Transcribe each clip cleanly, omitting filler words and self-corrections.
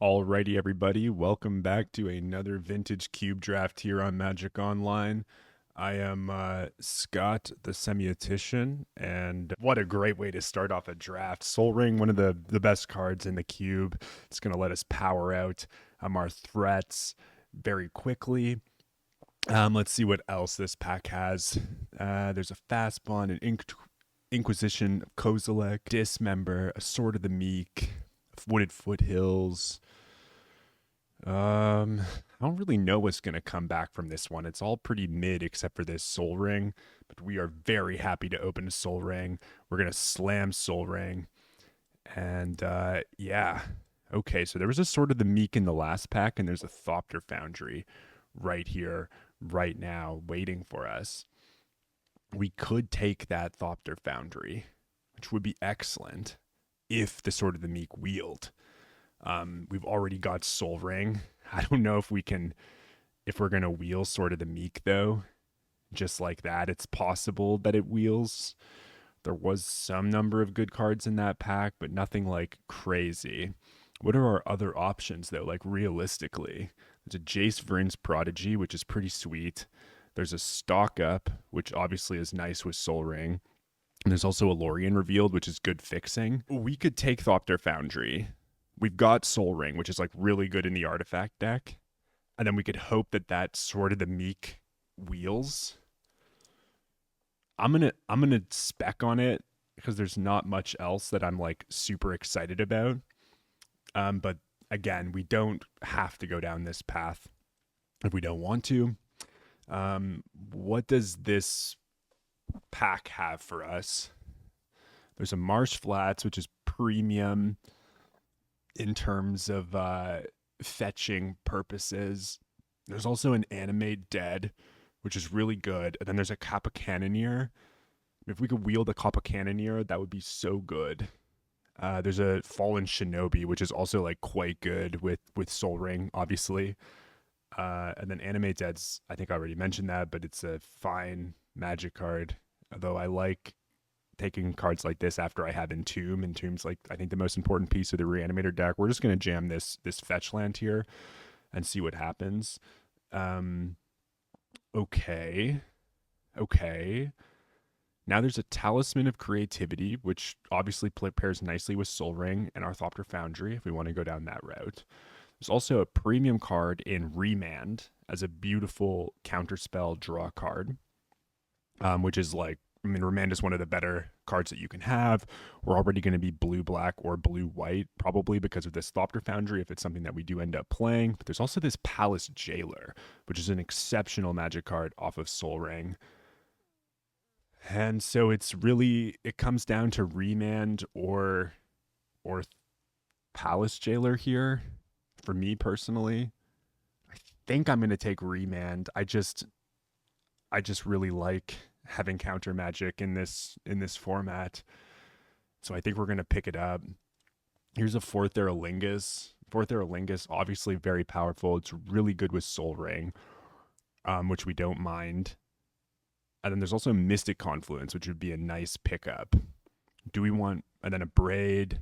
Alrighty, everybody, welcome back to another vintage cube draft here on Magic Online. I am Scott, the semiotician, and what a great way to start off a draft. Soul Ring, one of the best cards in the cube. It's going to let us power out our threats very quickly. Let's see what else this pack has. There's a Fast Bond, an Inquisition of Kozilek, Dismember, a Sword of the Meek, Wooded Foothills. I don't really know what's going to come back from this one. It's all pretty mid except for this Soul Ring, but we are very happy to open a Soul Ring. We're going to slam Soul Ring. And yeah. Okay, so there was a Sword of the Meek in the last pack, and there's a Thopter Foundry right here, right now, waiting for us. We could take that Thopter Foundry, which would be excellent if the Sword of the Meek wheeled. We've already got Soul Ring. I don't know if we're going to wheel Sword of the Meek, though. Just like that, it's possible that it wheels. There was some number of good cards in that pack, but nothing like crazy. What are our other options, though, like realistically? There's a Jace Vryn's Prodigy, which is pretty sweet. There's a Stock Up, which obviously is nice with Soul Ring. And there's also a Lorien Revealed, which is good fixing. We could take Thopter Foundry. We've got Soul Ring, which is like really good in the artifact deck. And then we could hope that Sword of the Meek wheels. I'm gonna spec on it because there's not much else that I'm like super excited about. But again, we don't have to go down this path if we don't want to. What does this pack have for us? There's a Marsh Flats, which is premium in terms of fetching purposes. There's also an Animate Dead, which is really good. And then there's a Kappa Cannoneer. If we could wield a Kappa Cannoneer, that would be so good. There's a Fallen Shinobi, which is also like quite good with Soul Ring, obviously. And then Animate Dead's, I think I already mentioned that, but it's a fine Magic card. Although I like taking cards like this after I have Entomb. Entomb's like I think the most important piece of the Reanimator deck. We're just gonna jam this fetch land here and see what happens. Okay. Now there's a Talisman of Creativity, which obviously pairs nicely with Soul Ring and our Thopter Foundry if we want to go down that route. There's also a premium card in Remand as a beautiful counterspell draw card, which is like, I mean, Remand is one of the better cards that you can have. We're already going to be blue-black or blue-white, probably because of this Thopter Foundry, if it's something that we do end up playing. But there's also this Palace Jailer, which is an exceptional Magic card off of Soul Ring. And so it comes down to Remand or Palace Jailer here, for me personally. I think I'm going to take Remand. I just really like having counter magic in this format. So I think we're going to pick it up. Here's a Fourth Aerolingus. Fourth Aerolingus, obviously very powerful. It's really good with Soul Ring, which we don't mind. And then there's also Mystic Confluence, which would be a nice pickup. Do we want, and then a Braid,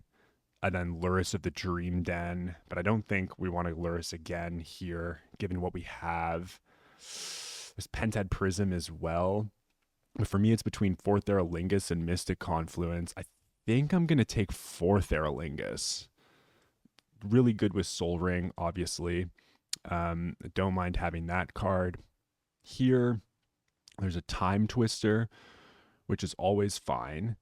and then Luris of the Dream Den. But I don't think we want to Luris again here, given what we have. There's Pentad Prism as well. But for me, it's between Fourth Aerolingus and Mystic Confluence. I think I'm going to take Fourth Aerolingus. Really good with Soul Ring, obviously. Don't mind having that card. Here, there's a Time Twister, which is always fine.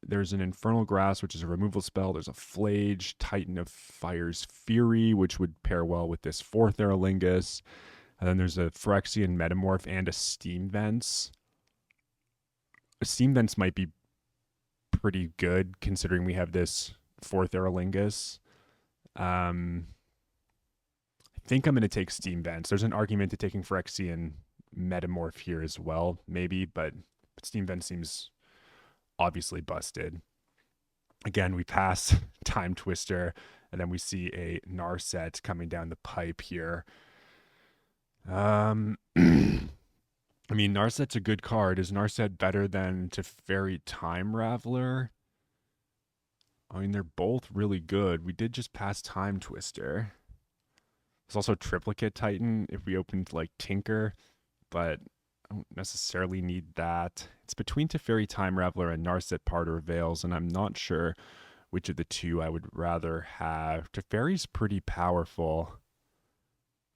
There's an Infernal Grasp, which is a removal spell. There's a Flage, Titan of Fire's Fury, which would pair well with this Fourth Aerolingus. And then there's a Phyrexian Metamorph and a Steam Vents. Steam Vents might be pretty good considering we have this Fourth Aerolingus. I think I'm going to take Steam Vents. There's an argument to taking Phyrexian Metamorph here as well, maybe, but Steam Vents seems obviously busted. Again, we pass Time Twister, and then we see a Narset coming down the pipe here. I mean, Narset's a good card. Is Narset better than Teferi Time Raveler? I mean, they're both really good. We did just pass Time Twister. There's also Triplicate Titan if we opened like Tinker, but I don't necessarily need that. It's between Teferi Time Raveler and Narset Parter Veils, and I'm not sure which of the two I would rather have. Teferi's pretty powerful.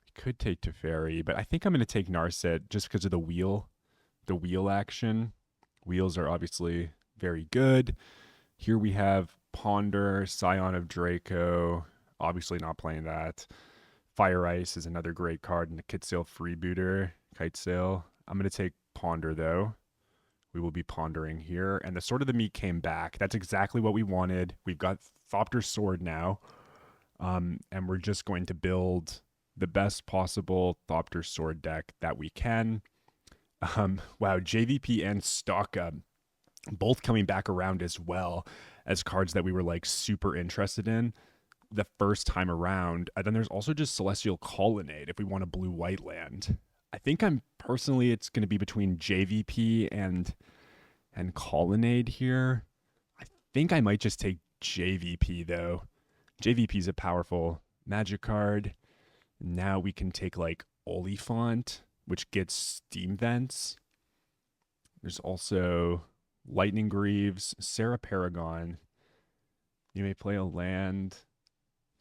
I could take Teferi, but I think I'm going to take Narset just because of the wheel action. Wheels are obviously very good. Here we have Ponder, Scion of Draco. Obviously not playing that. Fire Ice is another great card in the Kitsail Freebooter, Kitesail. I'm going to take Ponder though. We will be pondering here. And the Sword of the Meat came back. That's exactly what we wanted. We've got Thopter's Sword now. And we're just going to build the best possible Thopter Sword deck that we can. Wow, JVP and Stalka both coming back around as well as cards that we were like super interested in the first time around. And then there's also just Celestial Colonnade if we want a blue-white land. I think it's going to be between JVP and Colonnade here. I think I might just take JVP though. JVP is a powerful magic card. Now we can take like Oliphant, which gets Steam Vents. There's also Lightning Greaves, Sarah Paragon. You may play a land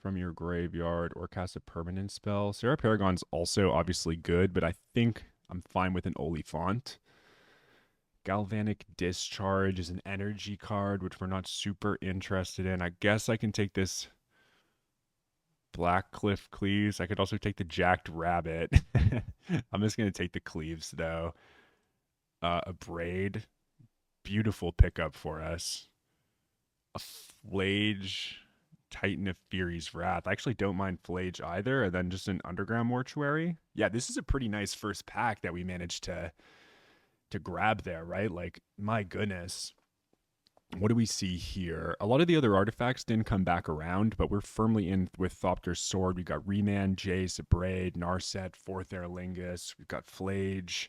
from your graveyard or cast a permanent spell. Sarah Paragon's also obviously good, but I think I'm fine with an Oliphant. Galvanic Discharge is an energy card, which we're not super interested in. I guess I can take this Blackcliff Cleaves. I could also take the Jacked Rabbit. I'm just going to take the Cleaves, though. A Braid. Beautiful pickup for us. A Flage, Titan of Fury's Wrath. I actually don't mind Flage either. And then just an Underground Mortuary. Yeah, this is a pretty nice first pack that we managed to grab there, right? Like, my goodness. What do we see here? A lot of the other artifacts didn't come back around, but we're firmly in with Thopter's Sword. We've got Remand, Jace, Braid, Narset, Fourth Air Lingus. We've got Flage.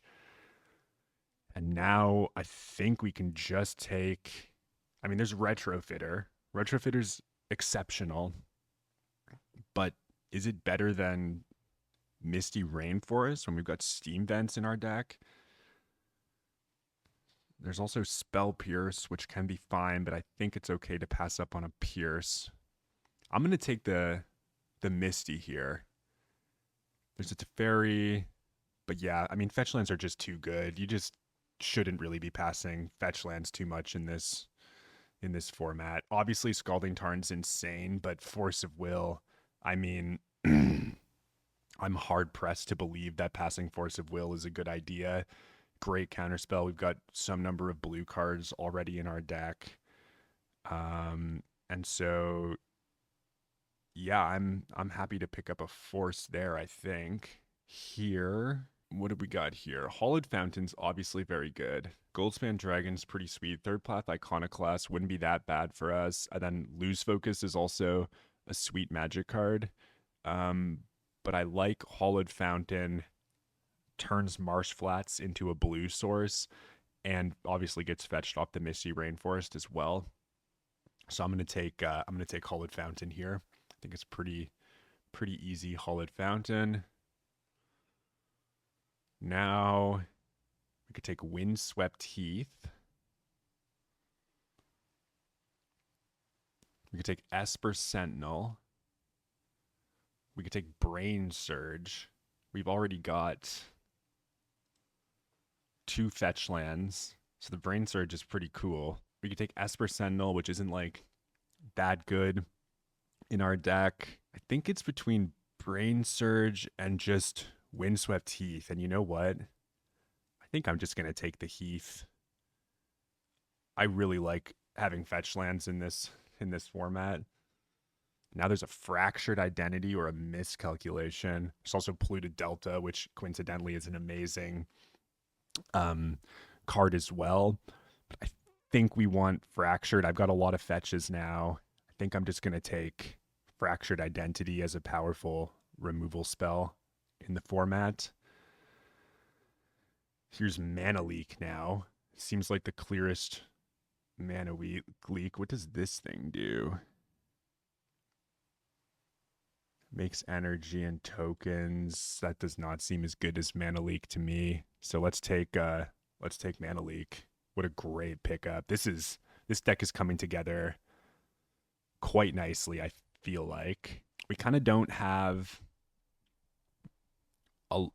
And now I think we can just take... I mean, there's Retrofitter. Retrofitter's exceptional. But is it better than Misty Rainforest when we've got Steam Vents in our deck? There's also Spell Pierce, which can be fine, but I think it's okay to pass up on a Pierce. I'm going to take the Misty here. There's a Teferi, but yeah, I mean, fetch lands are just too good. You just shouldn't really be passing fetch lands too much in this format. Obviously, Scalding Tarn's insane, but Force of Will, I mean, I'm hard-pressed to believe that passing Force of Will is a good idea. Great counterspell. We've got some number of blue cards already in our deck. And so yeah, I'm happy to pick up a force there, I think. Here, what have we got here? Hollowed Fountain's obviously very good. Goldspan Dragon's pretty sweet. Third Path Iconoclast wouldn't be that bad for us. And then Lose Focus is also a sweet magic card. But I like Hollowed Fountain. Turns Marsh Flats into a blue source, and obviously gets fetched off the Misty Rainforest as well. So I'm gonna take Hollowed Fountain here. I think it's pretty easy. Hollowed Fountain. Now we could take Windswept Heath. We could take Esper Sentinel. We could take Brain Surge. We've already got 2 fetch lands, so the Brain Surge is pretty cool. We could take Esper Sentinel, which isn't like that good in our deck. I think it's between Brain Surge and just Windswept Heath. And you know what? I think I'm just gonna take the Heath. I really like having fetch lands in this format. Now there's a Fractured Identity or a Miscalculation. There's also Polluted Delta, which coincidentally is an amazing card as well. But I think we want Fractured. I've got a lot of fetches now. I think I'm just going to take Fractured Identity as a powerful removal spell in the format. Here's Mana Leak now. Seems like the clearest Mana Leak. What does this thing do? Makes energy and tokens. That does not seem as good as Mana Leak to me. So let's take Mana Leak. What a great pickup. This deck is coming together quite nicely, I feel like. We kind of don't have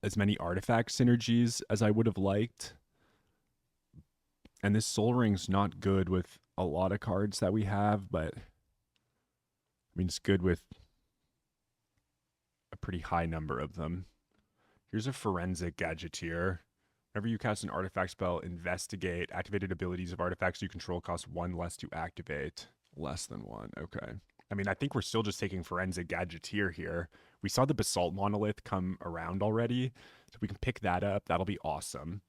as many artifact synergies as I would have liked. And this Soul Ring's not good with a lot of cards that we have, but I mean, it's good with a pretty high number of them. Here's a Forensic Gadgeteer. Whenever you cast an artifact spell, investigate. Activated abilities of artifacts you control cost 1 less to activate. Less than 1. Okay. I mean, I think we're still just taking Forensic Gadgeteer here. We saw the Basalt Monolith come around already, so we can pick that up. That'll be awesome.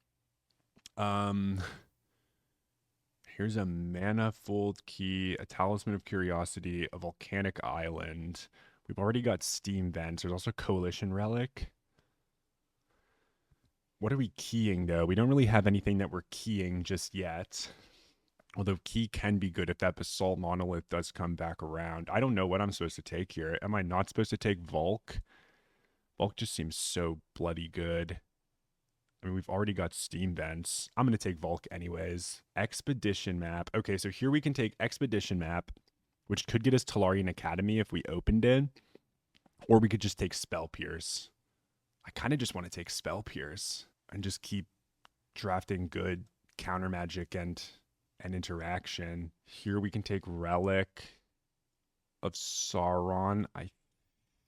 Here's a Manifold Key, a Talisman of Curiosity, a Volcanic Island. We've already got Steam Vents. There's also Coalition Relic. What are we keying, though? We don't really have anything that we're keying just yet. Although key can be good if that Basalt Monolith does come back around. I don't know what I'm supposed to take here. Am I not supposed to take Volk? Volk just seems so bloody good. I mean, we've already got Steam Vents. I'm going to take Volk anyways. Expedition Map. Okay, so here we can take Expedition Map, which could get us Talarian Academy if we opened it. Or we could just take Spell Pierce. I kind of just want to take Spell Pierce and just keep drafting good counter magic and interaction. Here we can take Relic of Sauron, I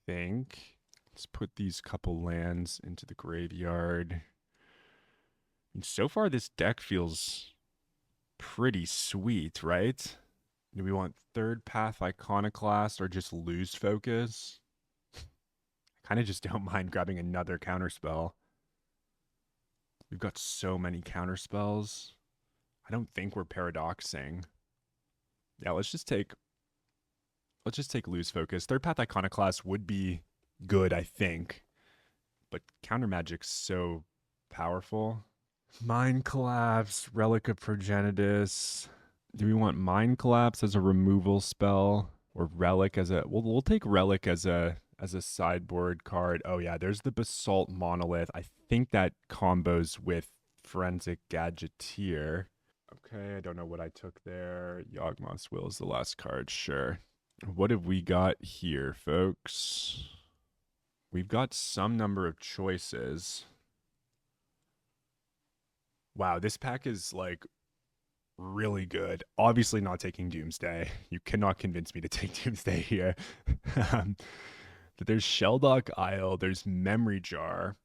think. Let's put these couple lands into the graveyard. And so far, this deck feels pretty sweet, right? Do we want Third Path Iconoclast or just lose focus? I kind of just don't mind grabbing another counterspell. We've got so many counterspells. I don't think we're paradoxing. Yeah, let's just take lose focus. Third Path Iconoclast would be good, I think. But counter magic's so powerful. Mind Collapse, Relic of Progenitus. Do we want Mind Collapse as a removal spell or Relic as a we'll take Relic as a sideboard card. Oh yeah, there's the Basalt Monolith. I think that combos with Forensic Gadgeteer. Okay, I don't know what I took there. Yawgmoth's Will is the last card, sure. What have we got here, folks? We've got some number of choices. Wow, this pack is like really good. Obviously not taking Doomsday. You cannot convince me to take Doomsday here. But there's Sheldock Isle, there's Memory Jar.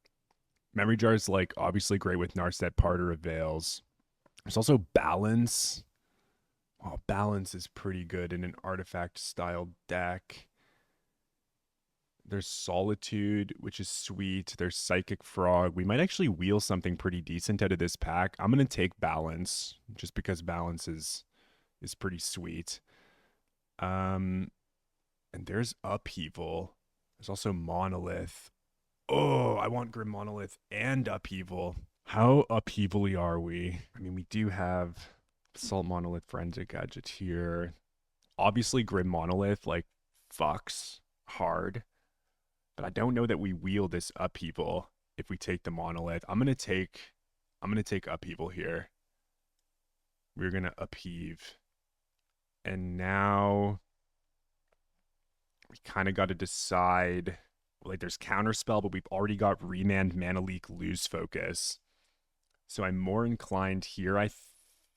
Memory Jar is like obviously great with Narset Parter of Veils. There's also Balance. Oh, Balance is pretty good in an artifact style deck. There's Solitude, which is sweet. There's Psychic Frog. We might actually wheel something pretty decent out of this pack. I'm going to take Balance just because Balance is pretty sweet. And there's Upheaval. There's also Monolith. Oh, I want Grim Monolith and Upheaval. How upheaval-y are we? I mean, we do have Salt Monolith, Forensic Gadgeteer. Obviously, Grim Monolith, like, fucks hard. But I don't know that we wheel this Upheaval if we take the Monolith. I'm gonna take Upheaval here. We're gonna upheave. And now we kind of got to decide. Like, there's Counterspell, but we've already got Remand, Mana Leak, Lose Focus. So I'm more inclined here, I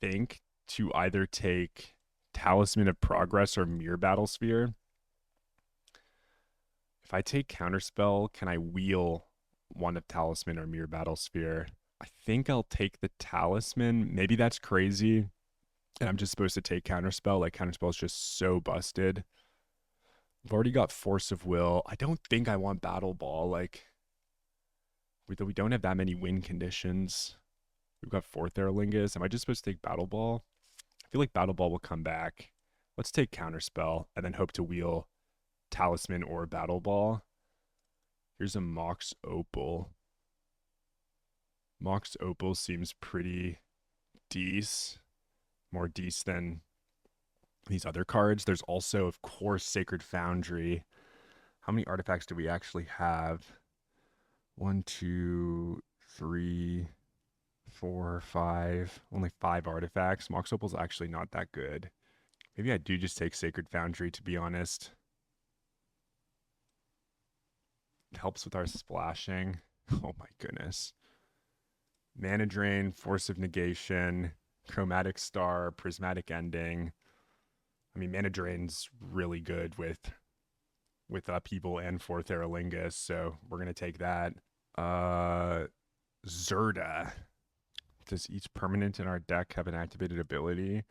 think, to either take Talisman of Progress or Mirror Battlesphere. If I take Counterspell, can I wheel one of Talisman or Mirror Battlesphere? I think I'll take the Talisman. Maybe that's crazy, and I'm just supposed to take Counterspell. Like, Counterspell is just so busted. I've already got Force of Will. I don't think I want Battle Ball. Like, we don't have that many win conditions. We've got Fourth Aerlingus. Am I just supposed to take Battle Ball? I feel like Battle Ball will come back. Let's take Counterspell and then hope to wheel Talisman or Battle Ball. Here's a Mox Opal. Mox Opal seems pretty decent. More decent than these other cards. There's also, of course, Sacred Foundry. How many artifacts do we actually have? One, two, three, four, five. Only five artifacts. Mox Opal's actually not that good. Maybe I do just take Sacred Foundry, to be honest. It helps with our splashing. Oh my goodness. Mana Drain, Force of Negation, Chromatic Star, Prismatic Ending. I mean, Mana Drain's really good with Upheaval and Fourth Aerolingus, so we're gonna take that. Uh, Zerda. Does each permanent in our deck have an activated ability?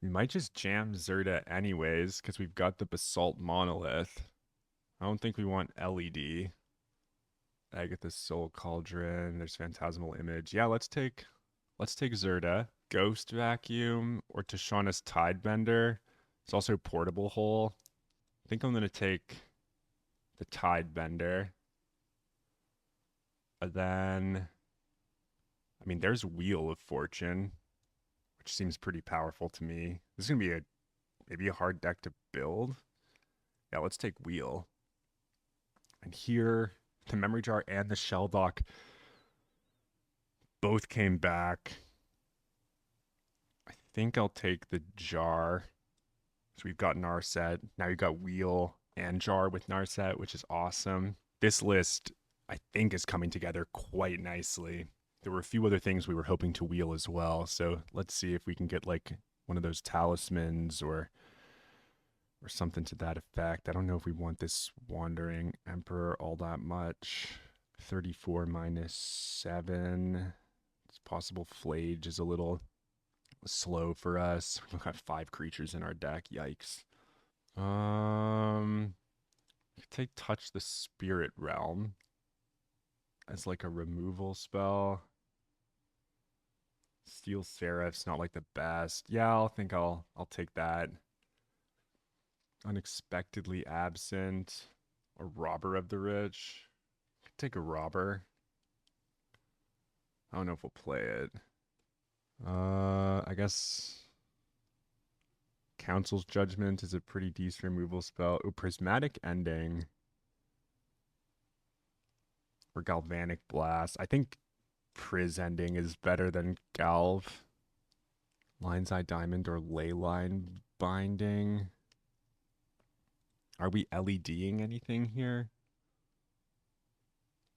We might just jam Zerda anyways, because we've got the Basalt Monolith. I don't think we want LED. Agatha's Soul Cauldron. There's Phantasmal Image. Yeah, let's take Zerda. Ghost Vacuum or Tashana's Tidebender. It's also Portable Hole. I think I'm gonna take the Tidebender. And then I mean there's Wheel of Fortune, which seems pretty powerful to me. This is gonna be maybe a hard deck to build. Yeah, let's take Wheel. And here the Memory Jar and the Shelldock both came back. I think I'll take the Jar. So we've got Narset. Now you've got Wheel and Jar with Narset, which is awesome. This list, I think, is coming together quite nicely. There were a few other things we were hoping to wheel as well. So let's see if we can get like one of those talismans or something to that effect. I don't know if we want this Wandering Emperor all that much. 34 minus 7. It's possible Flage is a little slow for us. We've got 5 creatures in our deck. Yikes. Take Touch the Spirit Realm as like a removal spell. Steel Seraph's not like the best. Yeah, I'll take that. Unexpectedly Absent. A Robber of the Rich. Take a Robber. I don't know if we'll play it. I guess Council's Judgment is a pretty decent removal spell. Oh, Prismatic Ending. Or Galvanic Blast. I think Priz Ending is better than Galv. Lion's Eye Diamond or Leyline Binding. Are we LEDing anything here?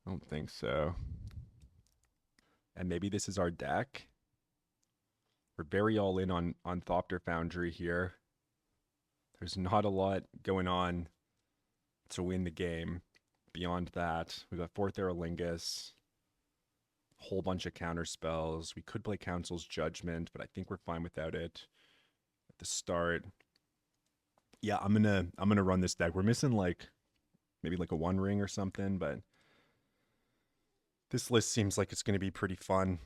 I don't think so. And maybe this is our deck. We're very all in on Thopter Foundry here. There's not a lot going on to win the game. Beyond that, we've got Fourth Aerolingus, a whole bunch of counter spells. We could play Council's Judgment, but I think we're fine without it at the start. Yeah, I'm gonna run this deck. We're missing like maybe like a One Ring or something, but this list seems like it's gonna be pretty fun.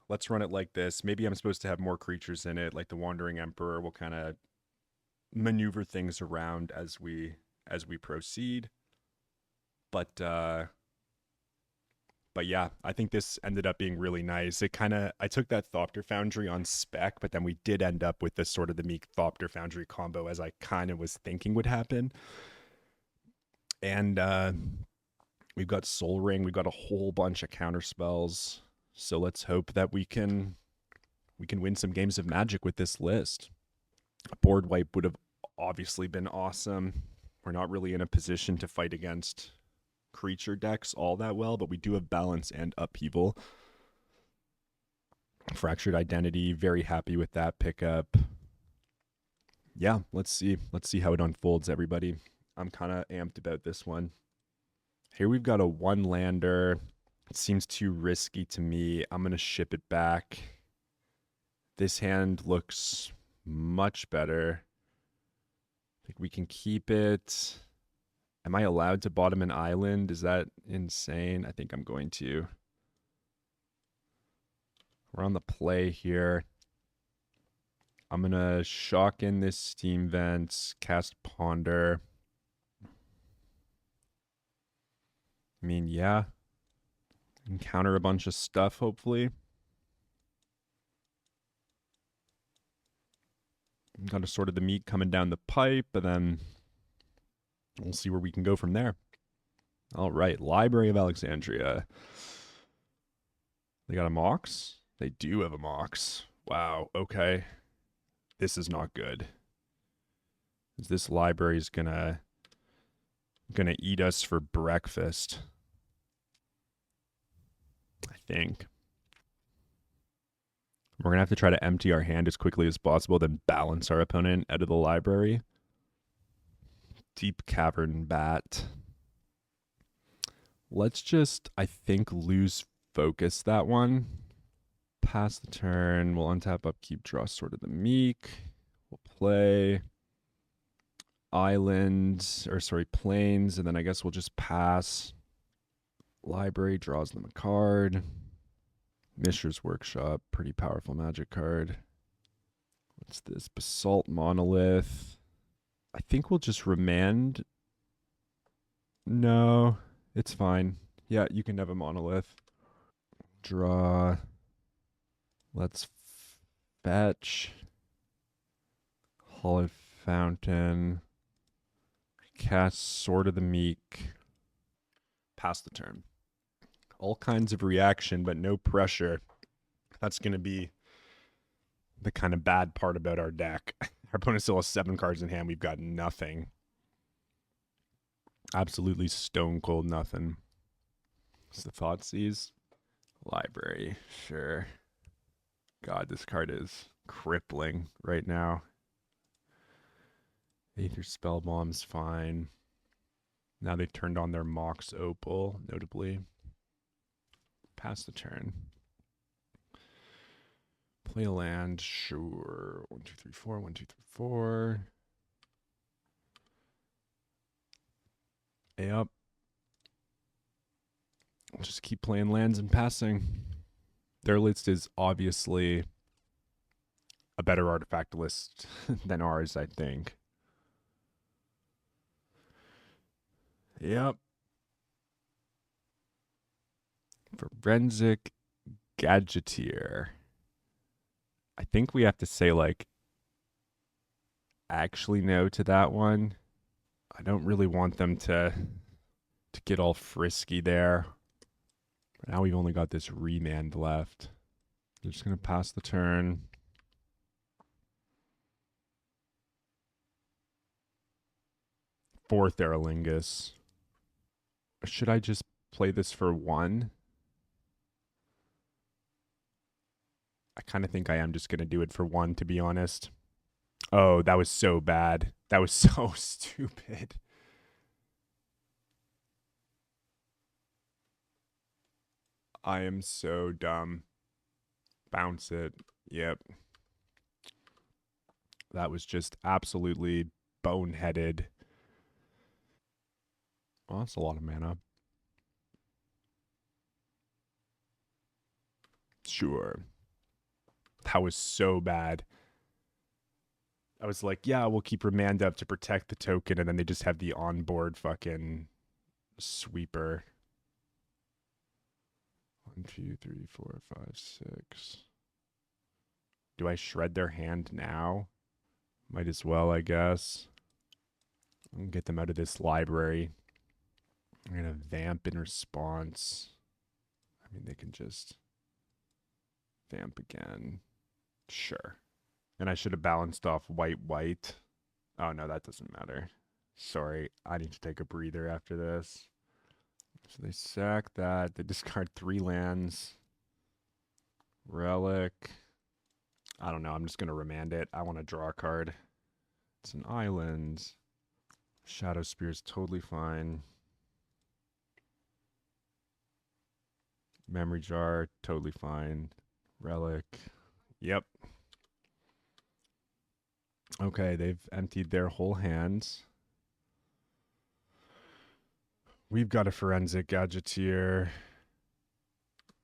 Let's run it like this. Maybe I'm supposed to have more creatures in it, like the Wandering Emperor. We'll kind of maneuver things around as we proceed. But yeah, I think this ended up being really nice. I took that Thopter Foundry on spec, but then we did end up with this sort of the Meek Thopter Foundry combo as I kind of was thinking would happen. And we've got Soul Ring, we've got a whole bunch of counter spells. So let's hope that we can win some games of Magic with this list. A board wipe would have obviously been awesome. We're not really in a position to fight against creature decks all that well, but we do have Balance and Upheaval. Fractured Identity, very happy with that pickup. Yeah, let's see how it unfolds, everybody. I'm kind of amped about this one. Here we've got a one lander. It seems too risky to me. I'm going to ship it back. This hand looks much better. I think we can keep it. Am I allowed to bottom an island? Is that insane? I think I'm going to. We're on the play here. I'm going to shock in this Steam Vents, cast Ponder. I mean, yeah. Encounter a bunch of stuff, hopefully. Got a sort of the meat coming down the pipe, but then We'll see where we can go from there. All right, Library of Alexandria. They got a Mox? They do have a Mox. Wow, okay. This is not good. This library is gonna eat us for breakfast. I think. We're gonna have to try to empty our hand as quickly as possible, then balance our opponent out of the library. Deep Cavern Bat. Let's just, I think, lose focus that one. Pass the turn. We'll untap, upkeep, draw Sword of the Meek. We'll play Plains, and then I guess we'll just pass. Library draws them a card. Mishra's Workshop, pretty powerful magic card. What's this? Basalt Monolith. I think we'll just remand. No, it's fine. Yeah, you can have a monolith. Draw. Let's fetch. Hollowed Fountain. Cast Sword of the Meek. Pass the turn. All kinds of reaction, but no pressure. That's going to be the kind of bad part about our deck. Our opponent still has 7 cards in hand. We've got nothing. Absolutely stone cold nothing. What's the Thoughtseize? Library, sure. God, this card is crippling right now. Aether Spellbomb's fine. Now they've turned on their Mox Opal, notably. Pass the turn. Play a land, sure. 1, 2, 3, 4. 1, 2, 3, 4. Yep. Just keep playing lands and passing. Their list is obviously a better artifact list than ours, I think. Yep. Forensic Gadgeteer. I think we have to say, like, actually no to that one. I don't really want them to get all frisky there. Now we've only got this remand left. They're just going to pass the turn. Fourth Aerlingus. Should I just play this for 1? I kind of think I am just going to do it for 1, to be honest. Oh, that was so bad. That was so stupid. I am so dumb. Bounce it. Yep. That was just absolutely boneheaded. Well, that's a lot of mana. Sure. That was so bad. I was like, yeah, we'll keep remand up to protect the token, and then they just have the onboard fucking sweeper. 1, 2, 3, 4, 5, 6. Do I shred their hand now? Might as well, I guess. I'll get them out of this library. I'm going to vamp in response. I mean, they can just vamp again. Sure. And I should have balanced off white. Oh, no, that doesn't matter. Sorry, I need to take a breather after this. So they sack that. They discard 3 lands. Relic. I don't know. I'm just going to remand it. I want to draw a card. It's an island. Shadow Spear is totally fine. Memory Jar, totally fine. Relic. Yep. Okay, they've emptied their whole hands. We've got a Forensic Gadgeteer.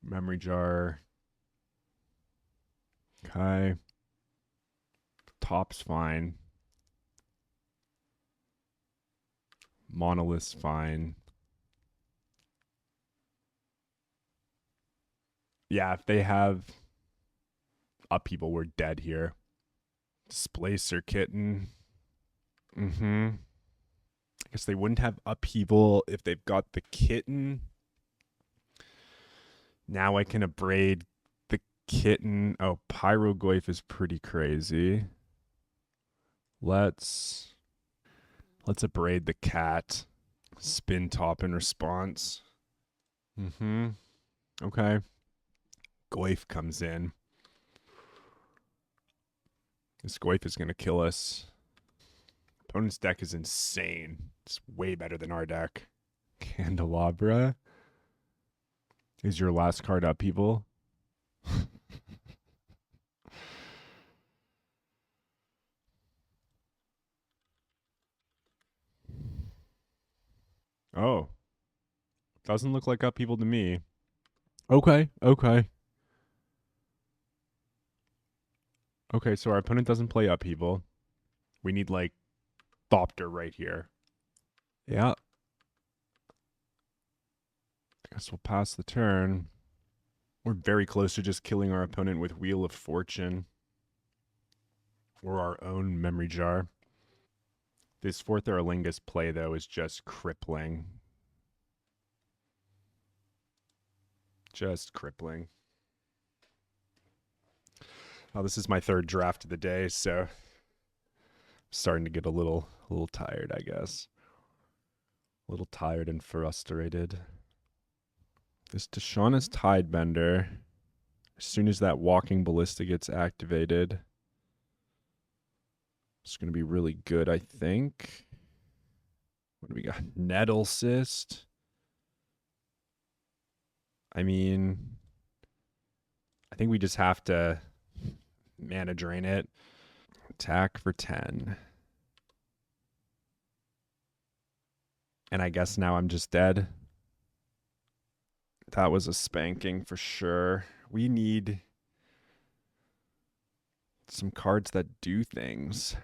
Memory Jar. Okay. Top's fine. Monolith's fine. Yeah, if they have upheaval, we're dead here. Displacer Kitten. I guess they wouldn't have upheaval if they've got the kitten. Now I can abrade the kitten. Oh, Pyrogoyf is pretty crazy. Let's abrade the cat. Spin top in response. Mm-hmm. Okay. Goyf comes in. This Goyf is going to kill us. Opponent's deck is insane. It's way better than our deck. Candelabra is your last card upheaval. Oh, doesn't look like upheaval to me. Okay, okay. Okay, so our opponent doesn't play upheaval. We need like Thopter right here. Yeah. I guess we'll pass the turn. We're very close to just killing our opponent with Wheel of Fortune. Or our own memory jar. This fourth Erlingus play, though, is just crippling. Just crippling. Oh, this is my third draft of the day, so I'm starting to get a little tired, I guess. A little tired and frustrated. This Tishana's Tidebender, as soon as that Walking Ballista gets activated, it's going to be really good, I think. What do we got? Nettle Cyst. I mean, I think we just have to mana drain it. Attack for 10. And I guess now I'm just dead. That was a spanking for sure. We need some cards that do things.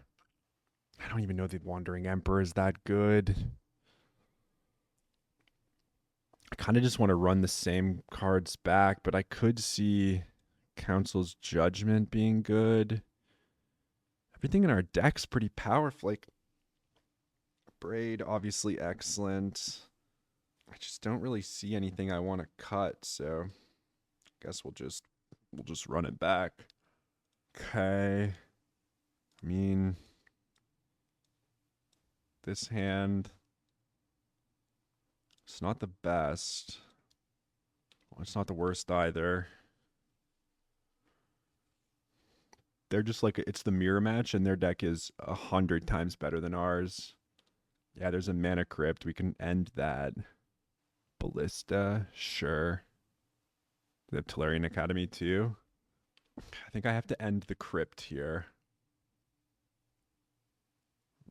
I don't even know the Wandering Emperor is that good. I kind of just want to run the same cards back, but I could see Council's Judgment being good. Everything in our deck's pretty powerful. Like, Braid, obviously excellent. I just don't really see anything I want to cut, so I guess we'll just run it back. Okay. I mean, this hand, it's not the best. Well, it's not the worst either. They're just like, it's the mirror match, and their deck is 100 times better than ours. Yeah, there's a Mana Crypt. We can end that. Ballista, sure. The Tolarian Academy too. I think I have to end the Crypt here.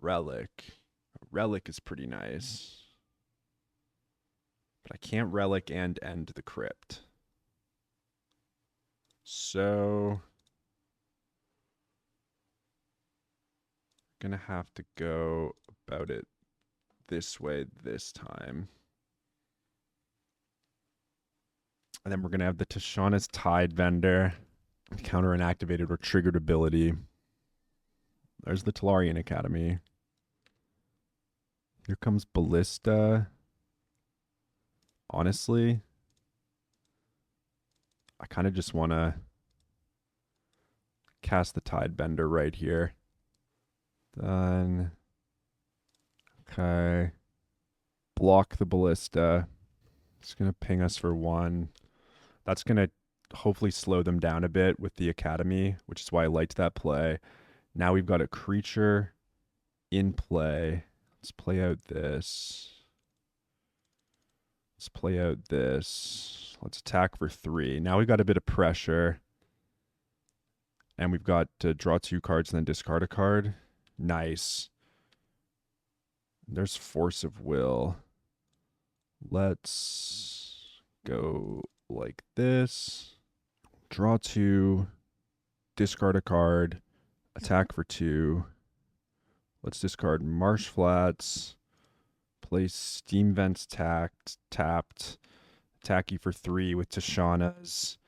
Relic. Relic is pretty nice. But I can't Relic and end the Crypt. So gonna have to go about it this way this time. And then we're gonna have the Tishana's Tidebender. Counter an activated or triggered ability. There's the Tolarian Academy. Here comes Ballista. Honestly, I kind of just want to cast the Tidebender right here. Done. Okay. Block the Ballista. It's going to ping us for 1. That's going to hopefully slow them down a bit with the Academy, which is why I liked that play. Now we've got a creature in play. Let's play out this. Let's play out this. Let's attack for 3. Now we've got a bit of pressure. And we've got to draw 2 cards and then discard a card. Nice. There's Force of Will. Let's go like this. Draw 2. Discard a card. Attack for 2. Let's discard Marsh Flats. Place Steam Vents tapped. Attack you for 3 with Tishana's.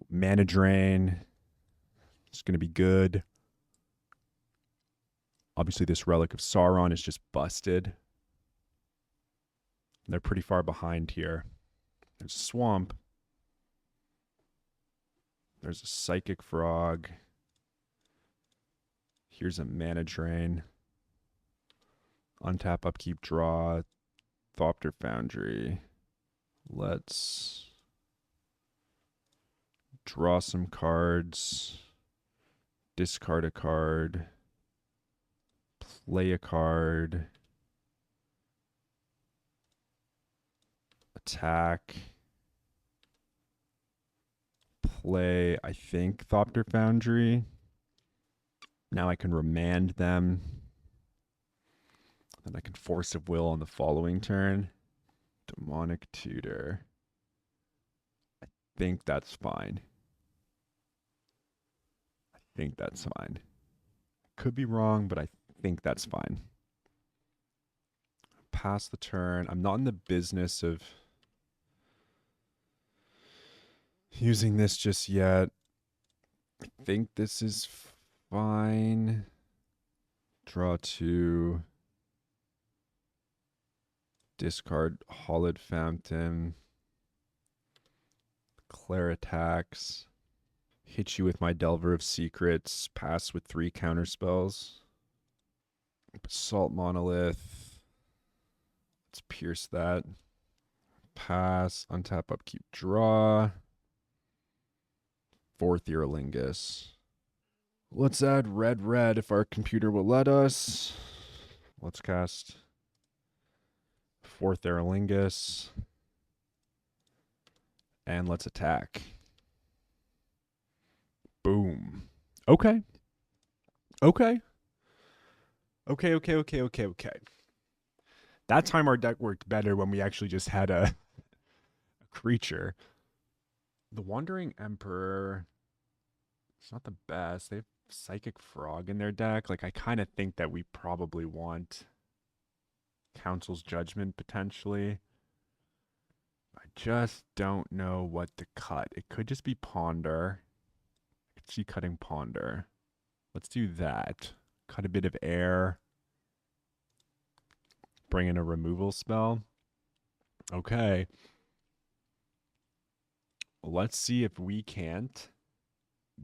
Mana Drain. It's going to be good. Obviously, this Relic of Sauron is just busted. They're pretty far behind here. There's a swamp. There's a psychic frog. Here's a mana drain. Untap, upkeep, draw. Thopter, Foundry. Let's draw some cards. Discard a card. Play a card. Attack. Play, I think, Thopter Foundry. Now I can remand them. Then I can Force of Will on the following turn. Demonic Tutor. I think that's fine. I think that's fine. Could be wrong, but I think that's fine. Pass the turn. I'm not in the business of using this just yet. I think this is fine. Draw 2. Discard Hollowed Fountain. Declare attacks. Hit you with my Delver of Secrets. Pass with 3 counterspells. Basalt Monolith. Let's pierce that. Pass. Untap, upkeep, draw. 4th Earlingus. Let's add red if our computer will let us. Let's cast 4th Earlingus. And let's attack. Boom. Okay. Okay. Okay. That time our deck worked better when we actually just had a creature. The Wandering Emperor, it's not the best. They have Psychic Frog in their deck. Like, I kind of think that we probably want Council's Judgment potentially. I just don't know what to cut. It could just be Ponder. I could see cutting Ponder. Let's do that. Cut a bit of air. Bring in a removal spell. Okay. Let's see if we can't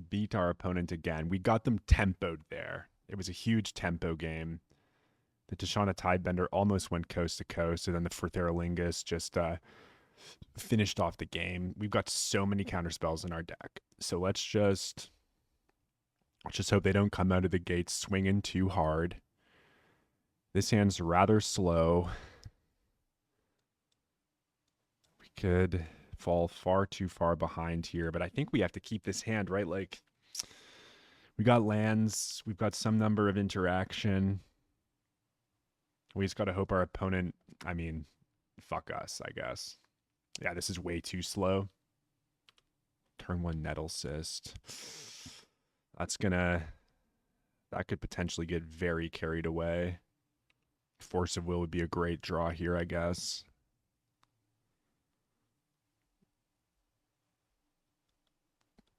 beat our opponent again. We got them tempoed there. It was a huge tempo game. The Tishana Tidebender almost went coast to coast, and then the Furtheralingus just finished off the game. We've got so many counterspells in our deck. So let's just hope they don't come out of the gates swinging too hard. This hand's rather slow. We could fall far too far behind here, but I think we have to keep this hand, right? Like, we got lands, we've got some number of interaction. We just got to hope our opponent, I mean, fuck us, I guess. Yeah, this is way too slow. Turn 1 Nettle Cyst. That could potentially get very carried away. Force of Will would be a great draw here, I guess.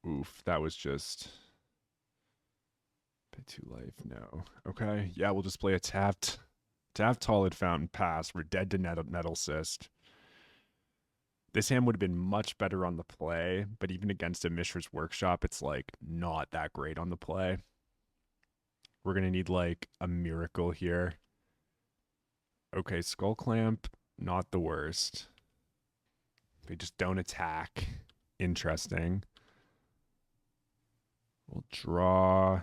Oof, that was just pay 2 life. No. Okay, yeah, we'll just play a tapped Hollowed Fountain, pass. We're dead to Nettle Cyst. This hand would have been much better on the play, but even against a Mishra's Workshop, it's like not that great on the play. We're gonna need like a miracle here. Okay, Skull Clamp, not the worst. They just don't attack. Interesting. We'll draw,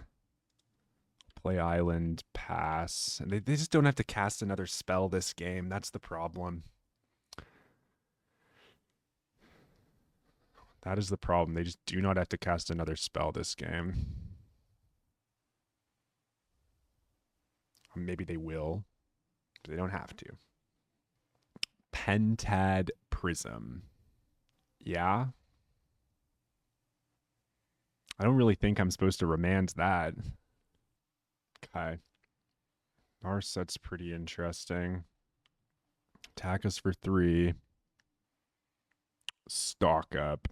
play island, pass. And they just don't have to cast another spell this game. That's the problem. That is the problem. They just do not have to cast another spell this game. Maybe they will, but they don't have to. Pentad Prism. Yeah. I don't really think I'm supposed to remand that. Okay. Our set's pretty interesting. Attack us for 3. Stock up.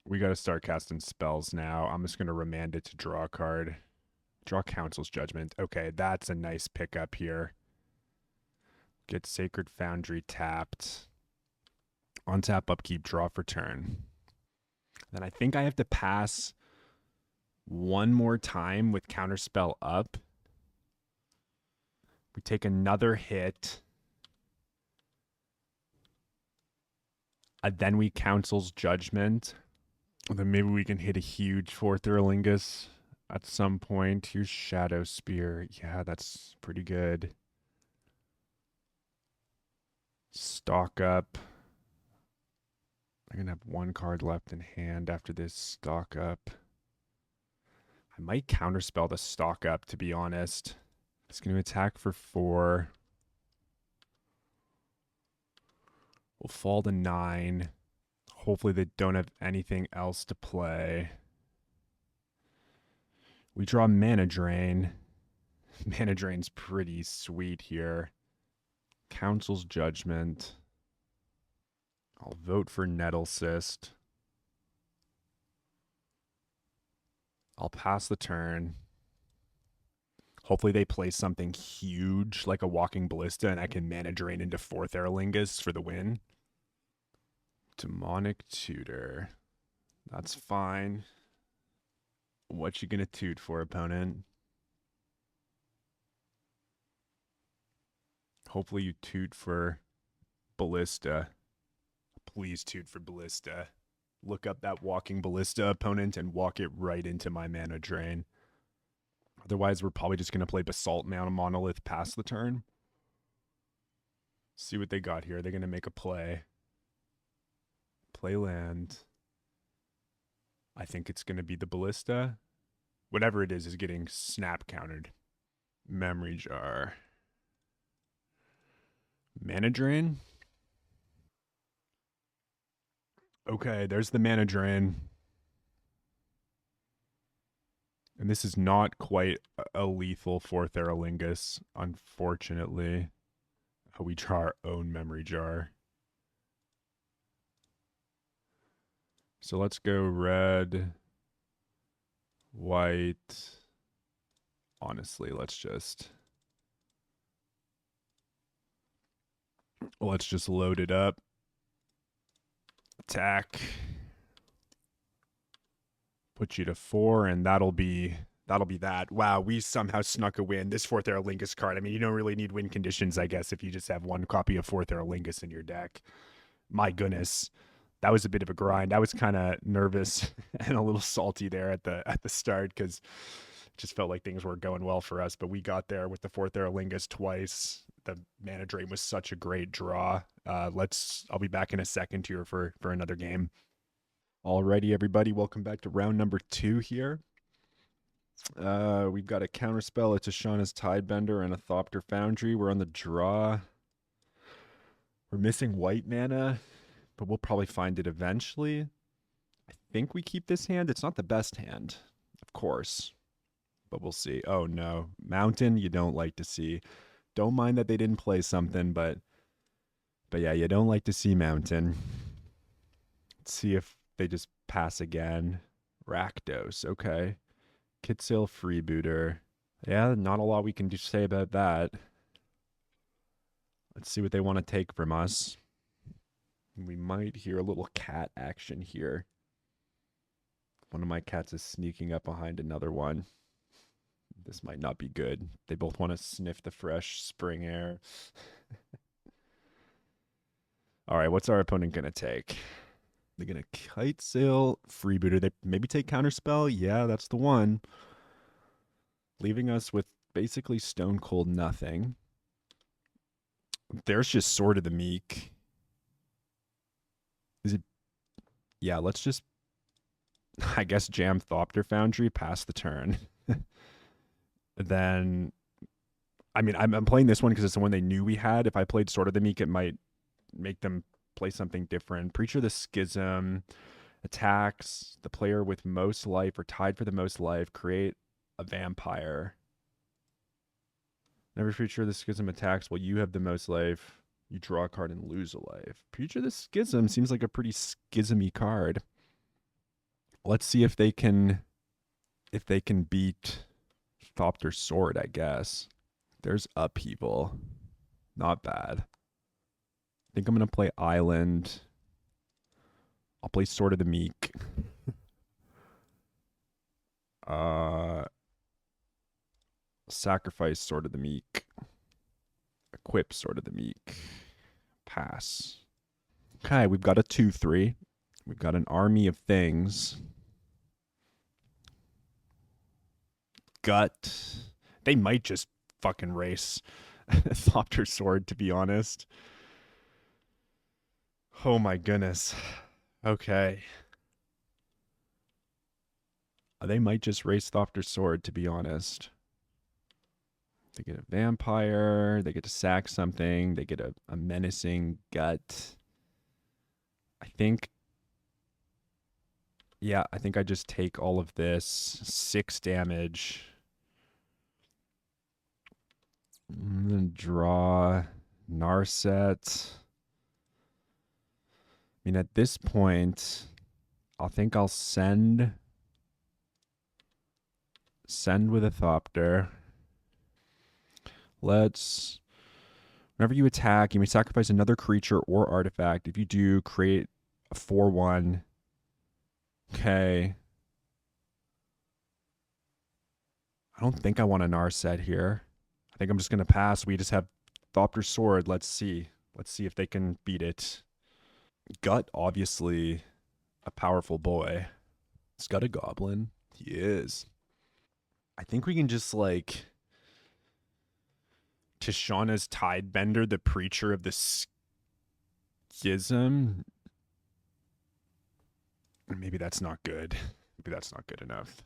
We got to start casting spells now. I'm just going to remand it to draw a card. Draw Council's Judgment. Okay, that's a nice pickup here. Get Sacred Foundry tapped. On tap, upkeep, draw for turn. Then I think I have to pass one more time with Counterspell up. We take another hit. Then we Council's Judgment. Then maybe we can hit a huge fourth Erlingus at some point. Here's Shadow Spear. Yeah, that's pretty good. Stock up. I'm going to have one card left in hand after this stock up. I might counterspell the stock up, to be honest. It's going to attack for 4. We'll fall to 9. Hopefully they don't have anything else to play. We draw Mana Drain. Mana Drain's pretty sweet here. Council's Judgment. I'll vote for Nettle Cyst. I'll pass the turn. Hopefully they play something huge like a Walking Ballista and I can Mana Drain into 4th Erlingus for the win. Demonic Tutor. That's fine. What you gonna toot for, opponent? Hopefully you toot for Ballista. Please toot for Ballista. Look up that Walking Ballista, opponent, and walk it right into my Mana Drain. Otherwise, we're probably just going to play Basalt Monolith past the turn. See what they got here. They're going to make a play. Play land. I think it's going to be the Ballista. Whatever it is getting snap countered. Memory Jar. Mana Drain. Okay, there's the Mana Drain. And this is not quite a lethal 4th Erlingus, unfortunately. We draw our own Memory Jar. So let's go red, white. Honestly, let's just load it up. Attack. Put you to 4, and that'll be that. Wow, we somehow snuck a win. This 4th Erlingus card. I mean, you don't really need win conditions, I guess, if you just have one copy of 4th Erlingus in your deck. My goodness, that was a bit of a grind. I was kind of nervous and a little salty there at the start because it just felt like things weren't going well for us. But we got there with the 4th Erlingus twice. The Mana Drain was such a great draw. I'll be back in a second here for another game. Alrighty, everybody, welcome back to round number 2 here. We've got a Counterspell, a Tishana's Tidebender, and a Thopter Foundry. We're on the draw. We're missing white mana, but we'll probably find it eventually. I think we keep this hand. It's not the best hand, of course, but we'll see. Oh, no. Mountain, you don't like to see. Don't mind that they didn't play something, but yeah, you don't like to see Mountain. Let's see if they just pass again. Rakdos, okay. Kitsail Freebooter. Yeah, not a lot we can say about that. Let's see what they want to take from us. We might hear a little cat action here. One of my cats is sneaking up behind another one. This might not be good. They both want to sniff the fresh spring air. All right, what's our opponent going to take? They're going to Kite Sail, Freebooter. They maybe take Counterspell. Yeah, that's the one. Leaving us with basically stone cold nothing. There's just Sword of the Meek. Is it? Yeah, let's just, I guess, jam Thopter Foundry past the turn. Then, I mean, I'm playing this one because it's the one they knew we had. If I played Sword of the Meek, it might make them play something different. Preacher of the Schism attacks the player with most life or tied for the most life. Create a vampire. Never Preacher of the Schism attacks while you have the most life. You draw a card and lose a life. Preacher of the Schism seems like a pretty schismy card. Let's see if they can beat Thopter sword, I guess. There's upheaval. Not bad. I think I'm going to play island. I'll play Sword of the Meek. Uh, sacrifice Sword of the Meek. Equip Sword of the Meek. Pass. Okay, we've got a 2-3. We've got an army of things. Gut. They might just fucking race Thopter sword, to be honest. Oh my goodness. Okay. They might just race Thopter sword, to be honest. They get a vampire. They get to sack something. They get a menacing gut. I think. Yeah, I think I just take all of this. 6 damage. And then draw Narset. I mean, at this point, I think I'll send with a Thopter. Let's. Whenever you attack, you may sacrifice another creature or artifact. If you do, create a 4/1. Okay. I don't think I want a Narset here. I think I'm just going to pass. We just have Thopter sword. Let's see. Let's see if they can beat it. Gut, obviously, a powerful boy. He's got a goblin. He is. I think we can just like Tishana's Tidebender, the preacher of the schism. Maybe that's not good. Maybe that's not good enough.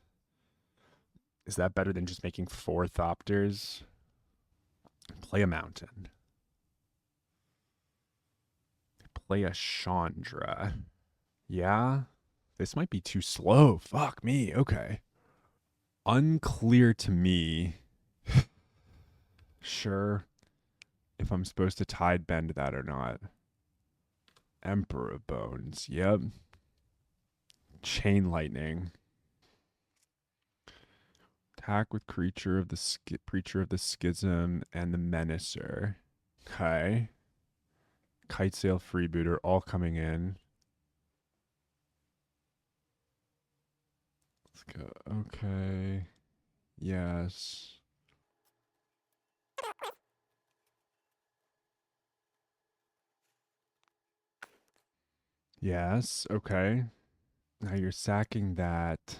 Is that better than just making 4 Thopters? Play a mountain. Play a Chandra. Yeah? This might be too slow. Fuck me. Okay. Unclear to me. Sure. If I'm supposed to tide bend that or not. Emperor of Bones. Yep. Chain Lightning. Attack with creature of the preacher of the schism and the menacer. Okay. Kitesail freebooter all coming in. Let's go. Okay. Yes. Yes. Okay. Now you're sacking that.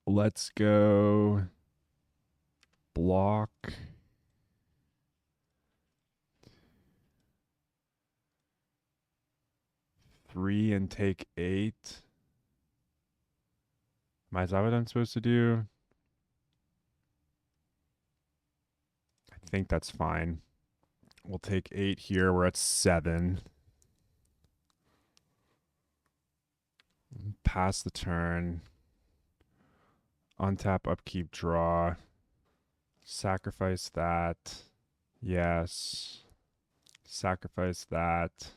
Let's go block. Three and take 8. Is that what I'm supposed to do? I think that's fine. We'll take 8 here. We're at 7. Pass the turn. Untap, upkeep, draw. Sacrifice that. Yes. Sacrifice that.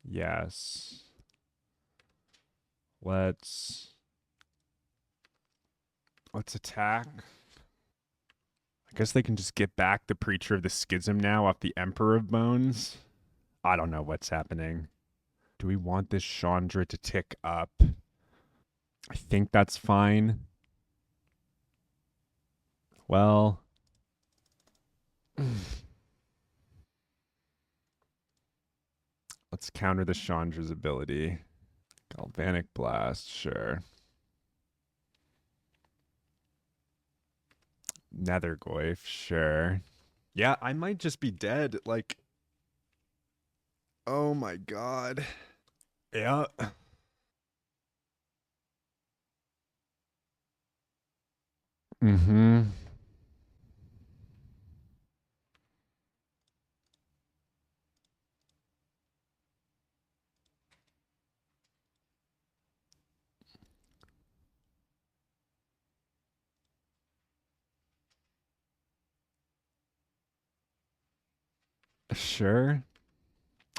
Yes. Let's attack. I guess they can just get back the Preacher of the Schism now off the Emperor of Bones. I don't know what's happening. Do we want this Chandra to tick up? I think that's fine. Well. Let's counter the Chandra's ability. Galvanic Blast, sure. Nethergoyf, sure. Yeah, I might just be dead. Like, oh my god. Yeah. Mm-hmm. Sure.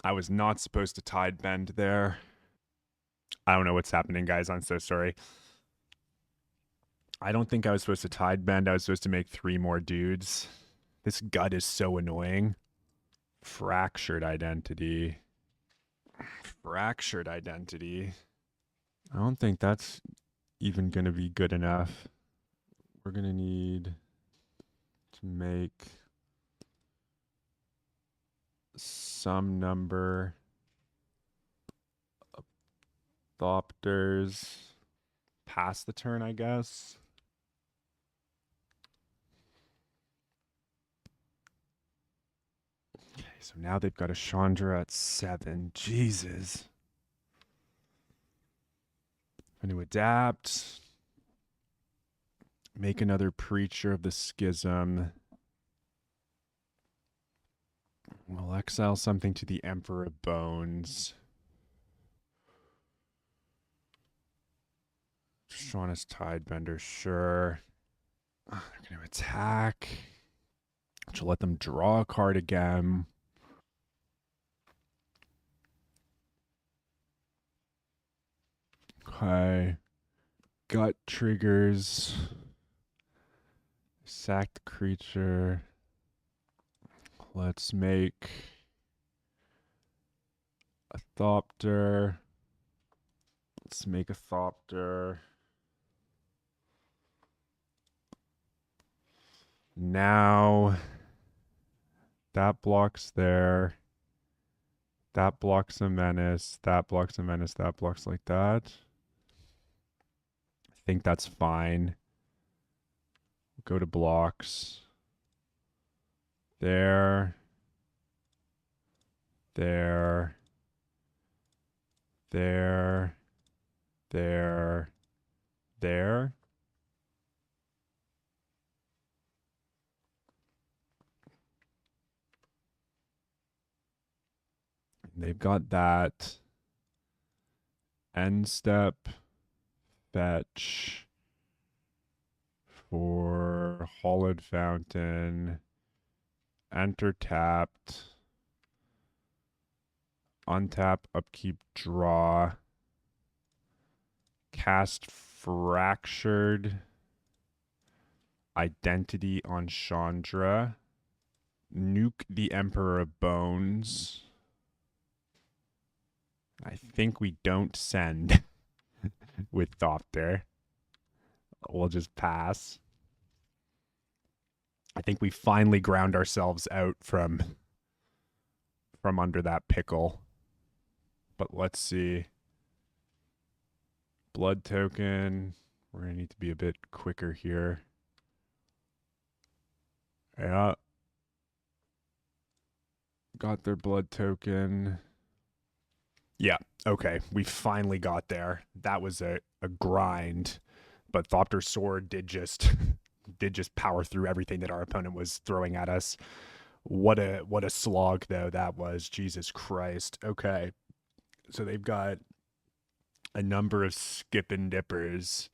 I was not supposed to tide bend there. I don't know what's happening, guys. I'm so sorry. I don't think I was supposed to tide bend. I was supposed to make 3 more dudes. This gut is so annoying. Fractured identity. Fractured identity. I don't think that's even going to be good enough. We're going to need to make some number of Thopters past the turn, I guess. Okay, so now they've got a Chandra at 7. Jesus. I'm going to adapt. Make another Preacher of the Schism. We'll exile something to the Emperor of Bones. Shaunus Tidebender, sure. They're going to attack. Which will let them draw a card again. Okay. Gut triggers. Sacked creature. Let's make a Thopter. Let's make a Thopter. Now that blocks there. That blocks a menace. That blocks a menace. That blocks like that. I think that's fine. Go to blocks. There. There. There. There. There. They've got that. End step. Fetch. For Hollowed Fountain. Enter tapped. Untap, upkeep, draw. Cast Fractured Identity on Chandra. Nuke the Emperor of Bones. I think we don't send with Thopter. We'll just pass. I think we finally ground ourselves out from under that pickle. But let's see. Blood token. We're going to need to be a bit quicker here. Yeah. Got their blood token. Yeah, okay. We finally got there. That was a grind. But Thopter's sword did just power through everything that our opponent was throwing at us. What a slog though that was. Jesus Christ. Okay. So they've got a number of skip and dippers,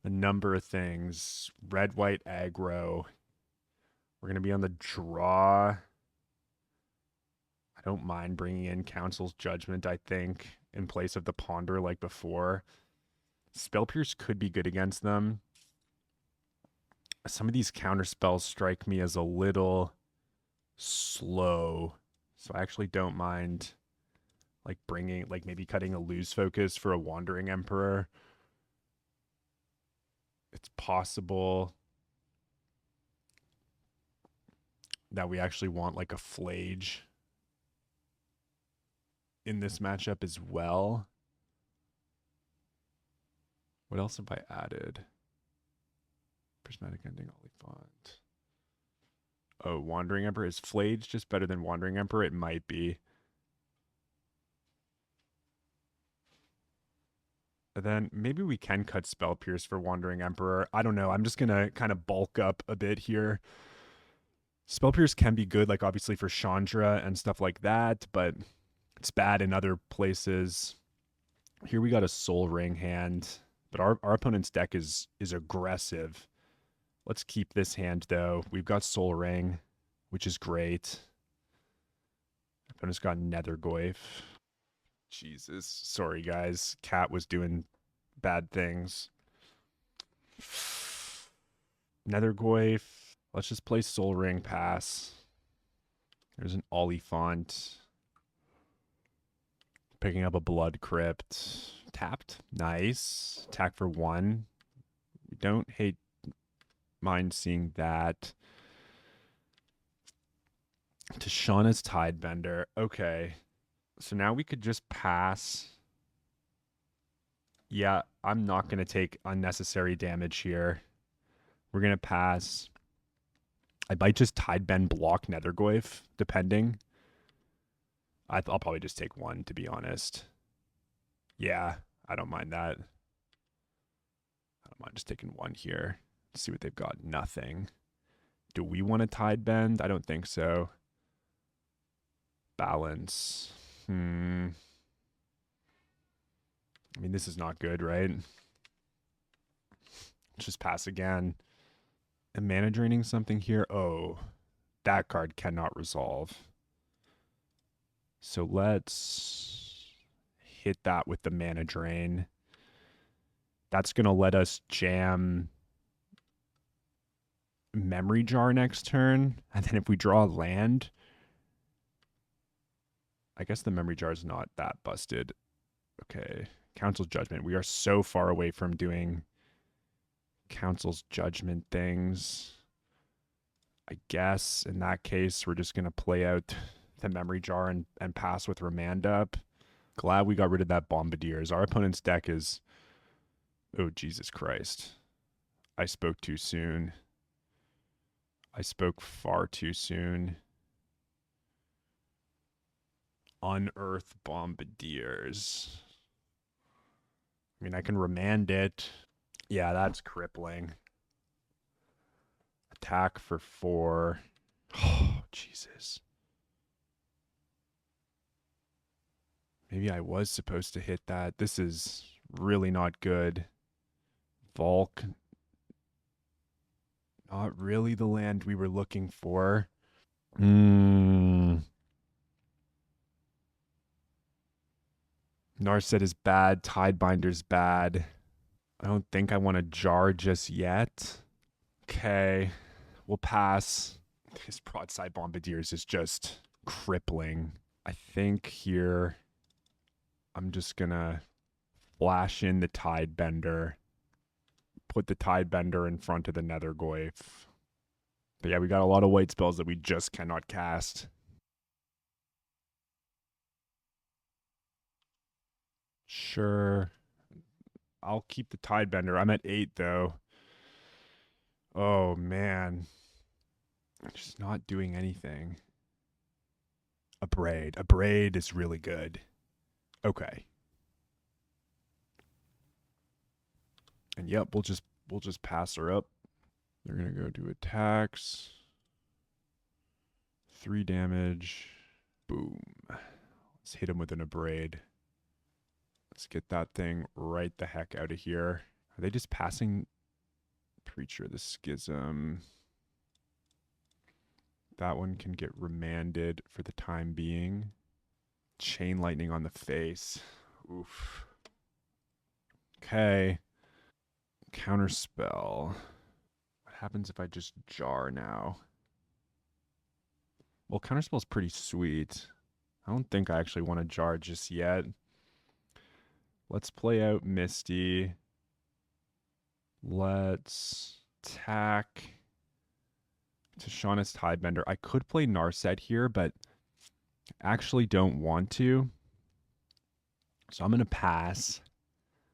a number of things. Red, white, aggro. We're going to be on the draw. I don't mind bringing in Council's Judgment, I think, in place of the Ponder like before. Spell Pierce could be good against them. Some of these counter spells strike me as a little slow. So I actually don't mind like bringing, like maybe cutting a lose focus for a Wandering Emperor. It's possible that we actually want like a Flage in this matchup as well. What else have I added? Prismatic Ending, Olifant. Oh, Wandering Emperor. Is Flage just better than Wandering Emperor? It might be. And then maybe we can cut Spell Pierce for Wandering Emperor. I don't know. I'm just going to kind of bulk up a bit here. Spell Pierce can be good, like obviously for Chandra and stuff like that, but it's bad in other places. Here we got a Soul Ring hand, but our opponent's deck is aggressive. Let's keep this hand, though. We've got Soul Ring, which is great. Opponent's got Nethergoyf. Jesus. Sorry, guys. Cat was doing bad things. Nethergoyf. Let's just play Soul Ring pass. There's an Oliphant. Picking up a Blood Crypt. Tapped. Nice. Attack for 1. We don't mind seeing that. Tishana's Tidebender. Okay. So now we could just pass. Yeah, I'm not going to take unnecessary damage here. We're going to pass. I might just Tidebend block Nethergoyf, depending. I'll probably just take 1, to be honest. Yeah, I don't mind that. I don't mind just taking 1 here. Let's see what they've got. Nothing. Do we want to Tidebend? I don't think so. Balance. I mean, this is not good, right? Let's just pass again. Am mana draining something here? Oh, that card cannot resolve. So let's hit that with the mana drain. That's going to let us jam Memory Jar next turn. And then if we draw land, I guess the Memory Jar is not that busted. Okay. Council's Judgment. We are so far away from doing Council's Judgment things. I guess in that case, we're just going to play out the Memory Jar and pass with Remand Up. Glad we got rid of that Bombardiers. Our opponent's deck is... Oh, Jesus Christ. I spoke too soon. I spoke far too soon. Unearth Bombardiers. I mean, I can Remand it. Yeah, that's crippling. Attack for 4. Oh, Jesus. Maybe I was supposed to hit that. This is really not good. Volk. Not really the land we were looking for. Narset is bad. Tidebinder's bad. I don't think I want to jar just yet. Okay. We'll pass. This Broadside Bombardiers is just crippling. I think here I'm just going to flash in the Tidebender. Put the Tidebender in front of the Nethergoyf. But yeah, we got a lot of white spells that we just cannot cast. Sure. I'll keep the Tidebender. I'm at 8, though. Oh, man. Just not doing anything. A braid. A braid is really good. Okay. And yep, we'll just pass her up. They're gonna go do attacks. 3 damage. Boom. Let's hit him with an abrade. Let's get that thing right the heck out of here. Are they just passing Preacher of the Schism? That one can get remanded for the time being. Chain Lightning on the face. Oof. Okay. Counterspell. What happens if I just jar now? Well, Counterspell is pretty sweet. I don't think I actually want to jar just yet. Let's play out Misty. Let's attack Tishana's Tidebender. I could play Narset here, but actually don't want to. So I'm going to pass.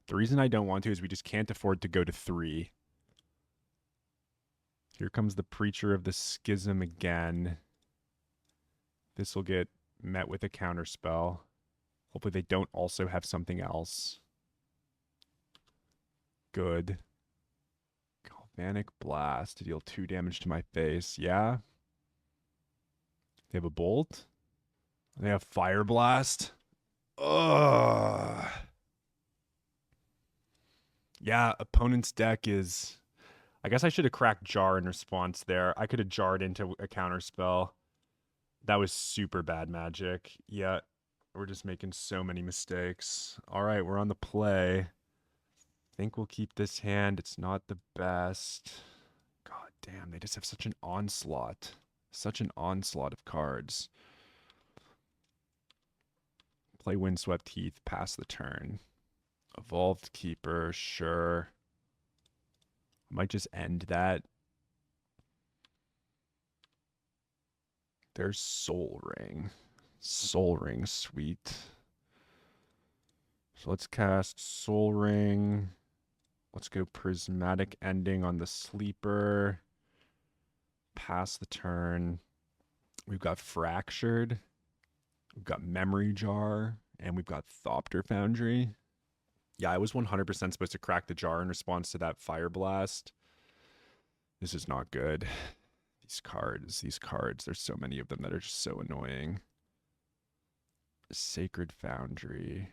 The reason I don't want to is we just can't afford to go to 3. Here comes the Preacher of the Schism again. This will get met with a counterspell. Hopefully they don't also have something else. Good. Galvanic Blast to deal 2 damage to my face. Yeah. They have a Bolt. They have Fire Blast. Ugh. Yeah, opponent's deck is... I guess I should have cracked Jar in response there. I could have jarred into a counterspell. That was super bad magic. Yeah, we're just making so many mistakes. All right, we're on the play. I think we'll keep this hand. It's not the best. God Damn, they just have such an onslaught. Such an onslaught of cards. Play Windswept Heath, pass the turn. Evolved Keeper, sure. I might just end that. There's Soul Ring. Soul Ring, sweet. So let's cast Soul Ring. Let's go Prismatic Ending on the Sleeper. Pass the turn. We've got Fractured. We've got Memory Jar. And we've got Thopter Foundry. Yeah, I was 100% supposed to crack the jar in response to that Fire Blast. This is not good. These cards, there's so many of them that are just so annoying. Sacred Foundry.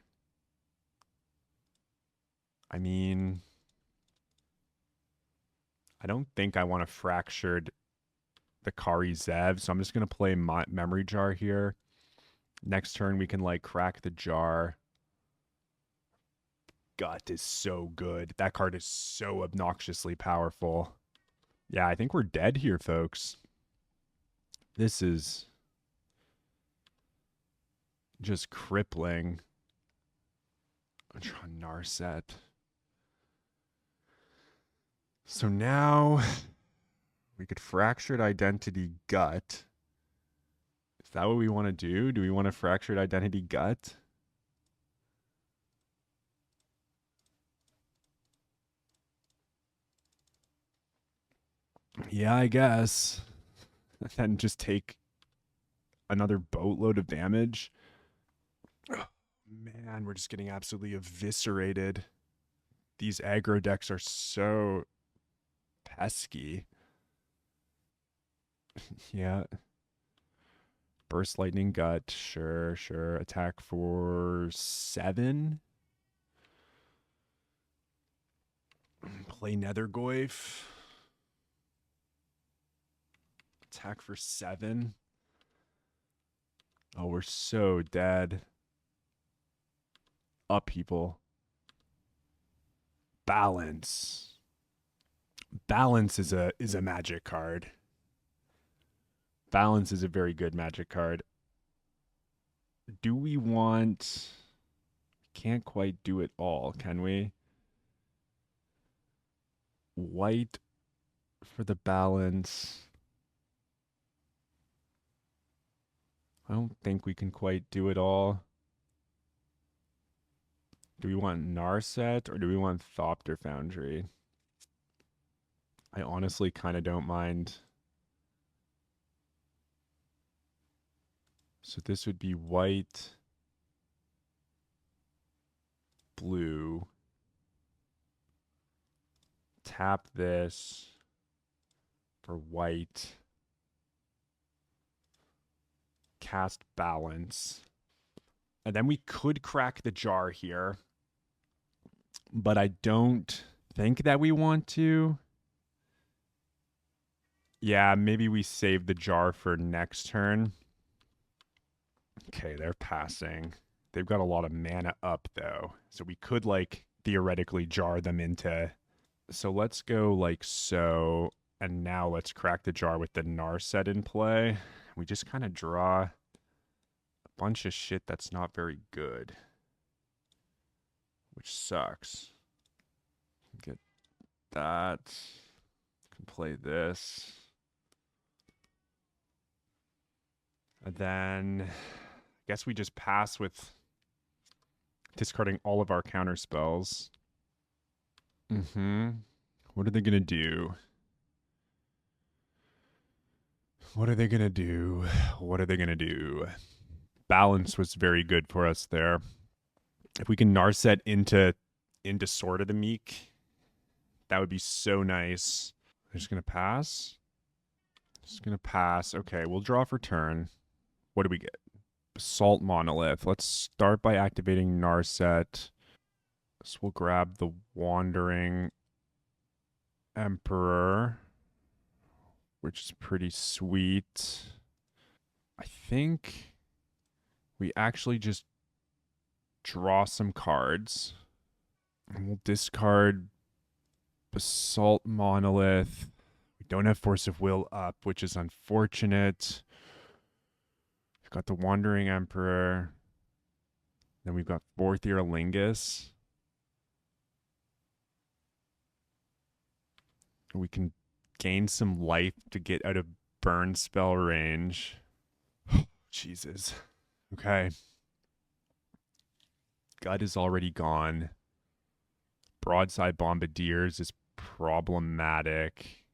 I mean, I don't think I want to Fractured the Kari Zev, so I'm just going to play Memory Jar here. Next turn, we can, like, crack the jar. Gut is so good. That card is so obnoxiously powerful. Yeah, I think we're dead here, folks. This is just crippling. I'm trying Narset. So now we could Fractured Identity Gut. Is that what we want to do? Do we want a Fractured Identity Gut? Yeah, I guess. Then just take another boatload of damage. Oh, man, we're just getting absolutely eviscerated. These aggro decks are so pesky. Yeah. Burst Lightning Gut. Sure. Attack for 7. Play Nethergoyf. Attack for 7. Oh, we're so dead. Upheaval. Balance. Balance is a magic card. Balance is a very good magic card. Do we want... Can't quite do it all, can we? White for the balance. I don't think we can quite do it all. Do we want Narset or do we want Thopter Foundry? I honestly kind of don't mind. So this would be white, blue. Tap this for white. Cast balance. And then we could crack the jar here. But I don't think that we want to. Yeah, maybe we save the jar for next turn. Okay, they're passing. They've got a lot of mana up, though. So we could, like, theoretically jar them into... So let's go like so. And now let's crack the jar with the Narset in play. We just kind of draw a bunch of shit that's not very good. Which sucks. Get that. Can play this. And then I guess we just pass with discarding all of our counter spells. What are they going to do? What are they going to do? What are they going to do? Balance was very good for us there. If we can Narset into Sword of the Meek, that would be so nice. They're just going to pass. Just going to pass. Okay, we'll draw for turn. What do we get? Basalt Monolith. Let's start by activating Narset. So we'll grab the Wandering Emperor, which is pretty sweet. I think we actually just draw some cards. And we'll discard Basalt Monolith. We don't have Force of Will up, which is unfortunate. We've got the Wandering Emperor. Then we've got Fourth Year Lingus. We can gain some life to get out of burn spell range. Jesus. Okay. Gut is already gone. Broadside Bombardiers is problematic.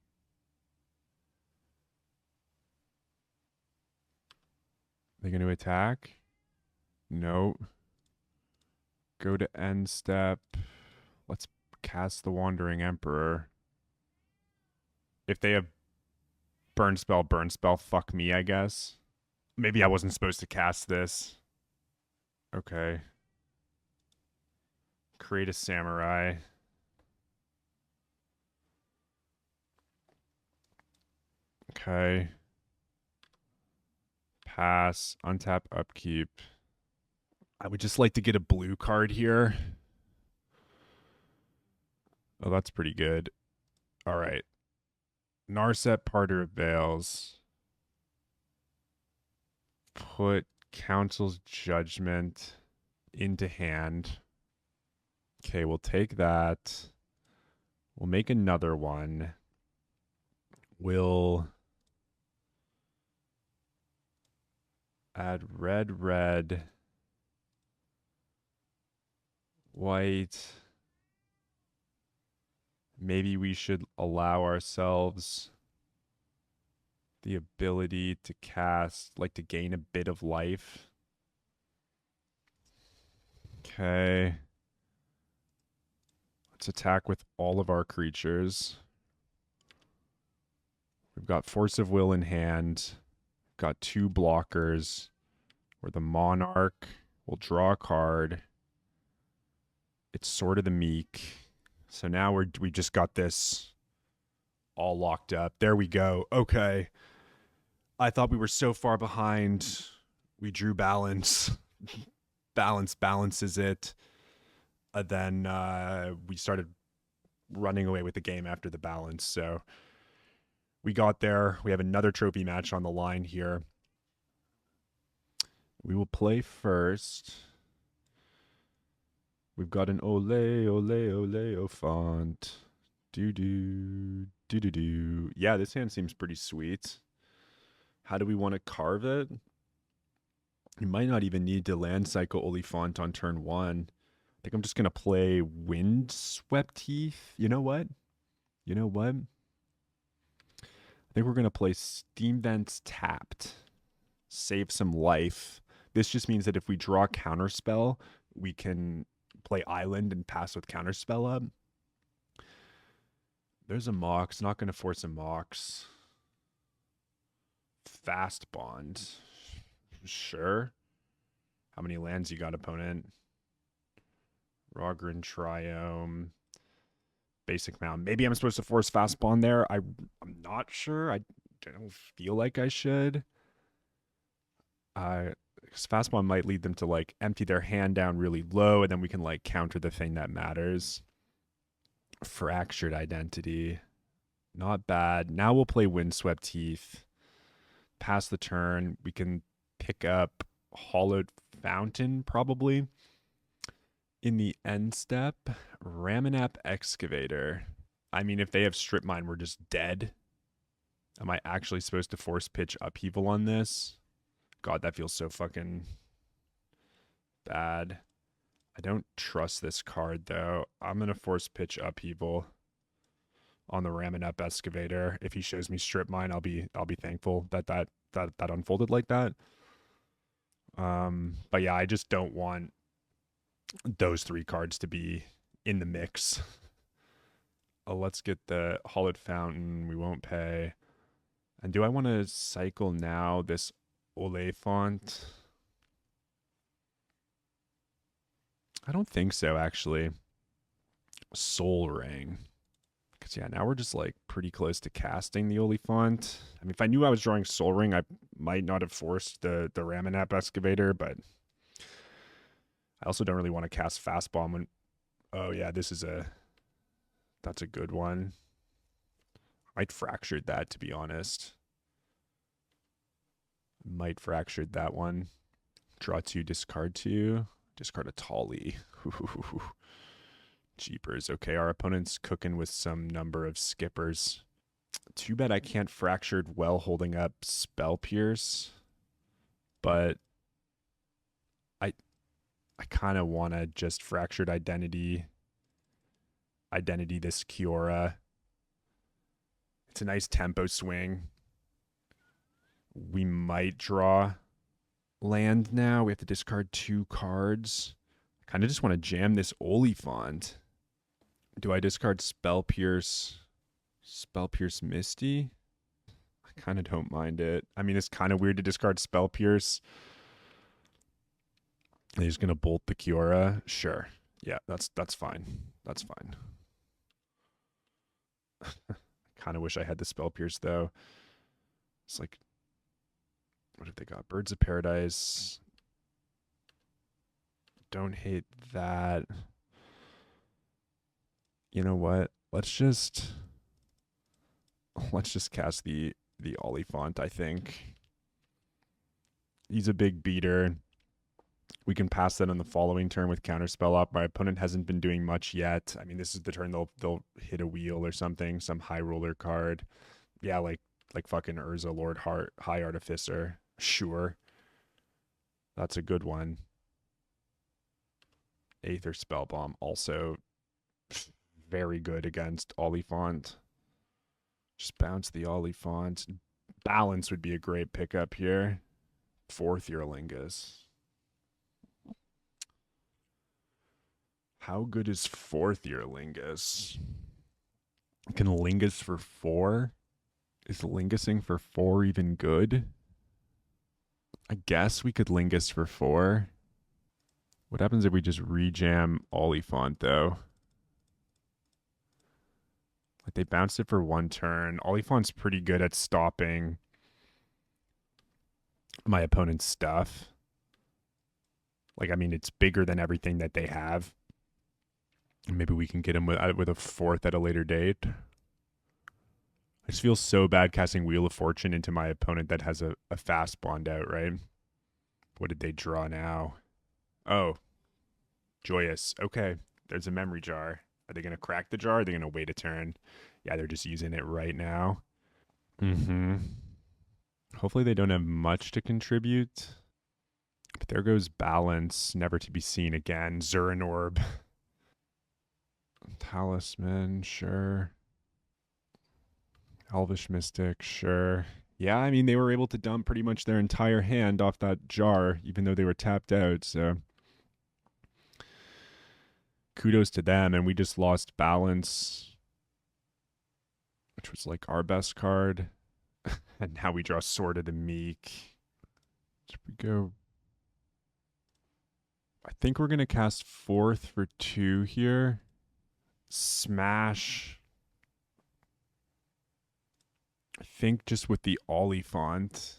They going to attack? No. Go to end step. Let's cast the Wandering Emperor. If they have burn spell, fuck me, I guess. Maybe I wasn't supposed to cast this. Okay. Create a samurai. Okay. Pass. Untap upkeep. I would just like to get a blue card here. Oh, that's pretty good. All right. Narset Parter of Veils. Put Council's Judgment into hand. Okay, we'll take that. We'll make another one. We'll add red, white. Maybe we should allow ourselves the ability to cast, like to gain a bit of life. Okay. Let's attack with all of our creatures. We've got Force of Will in hand. Got 2 blockers. We're the Monarch. We'll draw a card. It's Sword of the Meek. So now we just got this all locked up. There we go. Okay. I thought we were so far behind. We drew balance. Balance balances it. Then we started running away with the game after the balance. So we got there. We have another trophy match on the line here. We will play first. We've got an ole, ole, ole, oh font. Do. Yeah, this hand seems pretty sweet. How do we want to carve it? You might not even need to land cycle Oliphant on turn 1. I think I'm just going to play Windswept Heath. You know what? I think we're going to play Steam Vents tapped. Save some life. This just means that if we draw Counterspell, we can play Island and pass with Counterspell up. There's a Mox. Not going to force a Mox. Fast Bond. Sure. How many lands you got, opponent? Rogren Triome. Basic Mound. Maybe I'm supposed to force Fast Bond there. I'm not sure. I don't feel like I should. Because Fast Bond might lead them to like empty their hand down really low, and then we can like counter the thing that matters. Fractured Identity. Not bad. Now we'll play Windswept Heath. Pass the turn. We can pick up Hollowed Fountain, probably. In the end step, Ramanap Excavator. I mean, if they have Strip Mine, we're just dead. Am I actually supposed to force pitch Upheaval on this? God, that feels so fucking bad. I don't trust this card, though. I'm going to force pitch Upheaval on the Ramanap Excavator. If he shows me Strip Mine, I'll be thankful that unfolded like that. But yeah, I just don't want those 3 cards to be in the mix. Let's get the Hollowed Fountain. We won't pay. And do I want to cycle now this Oliphant? I don't think so, actually. Soul Ring. Because, yeah, now we're just, like, pretty close to casting the Oliphant. I mean, if I knew I was drawing Soul Ring, I might not have forced the Ramanap Excavator, but I also don't really want to cast Fast Bomb when... Oh, yeah, that's a good one. Might fractured that, to be honest. Might fractured that one. Draw 2, discard 2. Discard a Tolly. Jeepers. Okay, our opponent's cooking with some number of skippers. Too bad I can't fractured well holding up Spell Pierce. But I kind of want to just fractured identity this Kiora. It's a nice tempo swing. We might draw land now. We have to discard 2 cards. I kind of just want to jam this Oliphant. Do I discard Spell Pierce Misty? I kind of don't mind it. I mean, it's kind of weird to discard Spell Pierce. He's going to bolt the Kiora. Sure. Yeah, that's fine. That's fine. I kind of wish I had the Spell Pierce, though. It's like, what have they got? Birds of Paradise. Don't hate that. You know what? Let's just cast the Oliphant, I think. He's a big beater. We can pass that on the following turn with Counterspell up. My opponent hasn't been doing much yet. I mean, this is the turn they'll hit a wheel or something, some high roller card. Yeah, like fucking Urza Lord Heart, High Artificer. Sure. That's a good one. Aether Spellbomb, also very good against Oliphant. Just bounce the Oliphant. Balance would be a great pickup here. 4th Earlingus. How good is 4th Earlingus? Can Lingus for 4? Is Lingusing for 4 even good? I guess we could Lingus for 4. What happens if we just rejam Oliphant, though? Like, they bounced it for 1 turn. Oliphant's pretty good at stopping my opponent's stuff. Like, I mean, it's bigger than everything that they have. Maybe we can get him with a 4th at a later date. I just feel so bad casting Wheel of Fortune into my opponent that has a fast bond out, right? What did they draw now? Oh, Joyous. Okay, there's a memory jar. Are they going to crack the jar? Or are they going to wait a turn? Yeah, they're just using it right now. Hopefully they don't have much to contribute. But there goes Balance, never to be seen again. Zurin Orb. Talisman, sure. Elvish Mystic, sure. Yeah, I mean, they were able to dump pretty much their entire hand off that jar, even though they were tapped out, so kudos to them. And we just lost Balance, which was like our best card. And now we draw Sword of the Meek. Should we go? I think we're going to cast 4th for 2 here. Smash. I think just with the Oliphant,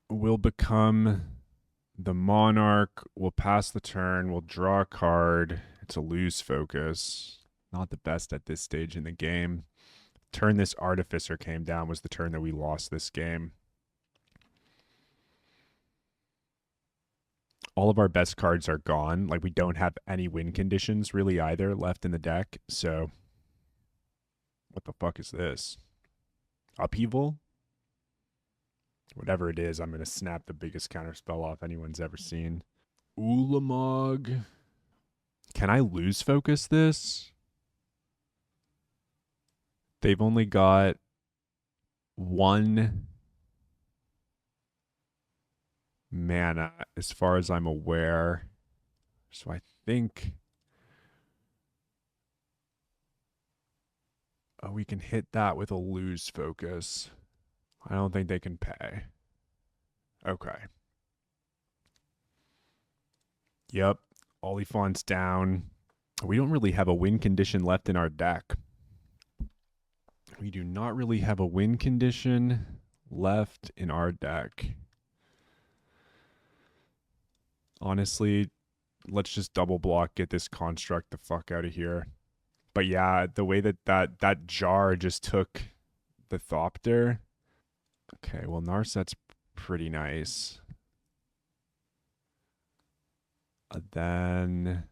we'll become the Monarch. We'll pass the turn. We'll draw a card. It's a lose focus. Not the best at this stage in the game. Turn this Artificer came down was the turn that we lost this game. All of our best cards are gone. Like, we don't have any win conditions really either left in the deck. So, what the fuck is this? Upheaval? Whatever it is, I'm going to snap the biggest counterspell off anyone's ever seen. Ulamog. Can I lose focus this? They've only got 1 mana as far as I'm aware. So I think we can hit that with a lose focus. I don't think they can pay. Okay. Yep. Oliphant's down. We don't really have a win condition left in our deck. We do not really have a win condition left in our deck. Honestly, let's just double block, get this construct the fuck out of here. But yeah, the way that jar just took the Thopter. Okay, well, Narset's pretty nice. Then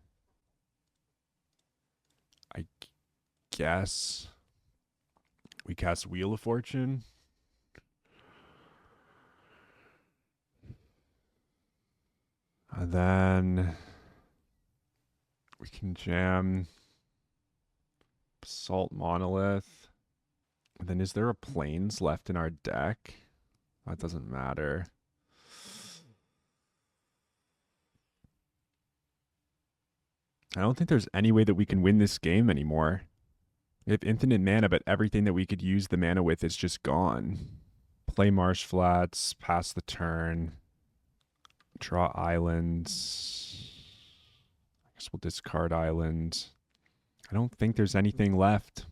I guess we cast Wheel of Fortune. And then we can jam Basalt Monolith. And then is there a Plains left in our deck? That doesn't matter. I don't think there's any way that we can win this game anymore. We have infinite mana, but everything that we could use the mana with is just gone. Play Marsh Flats, pass the turn, draw islands. I guess we'll discard islands. I don't think there's anything left.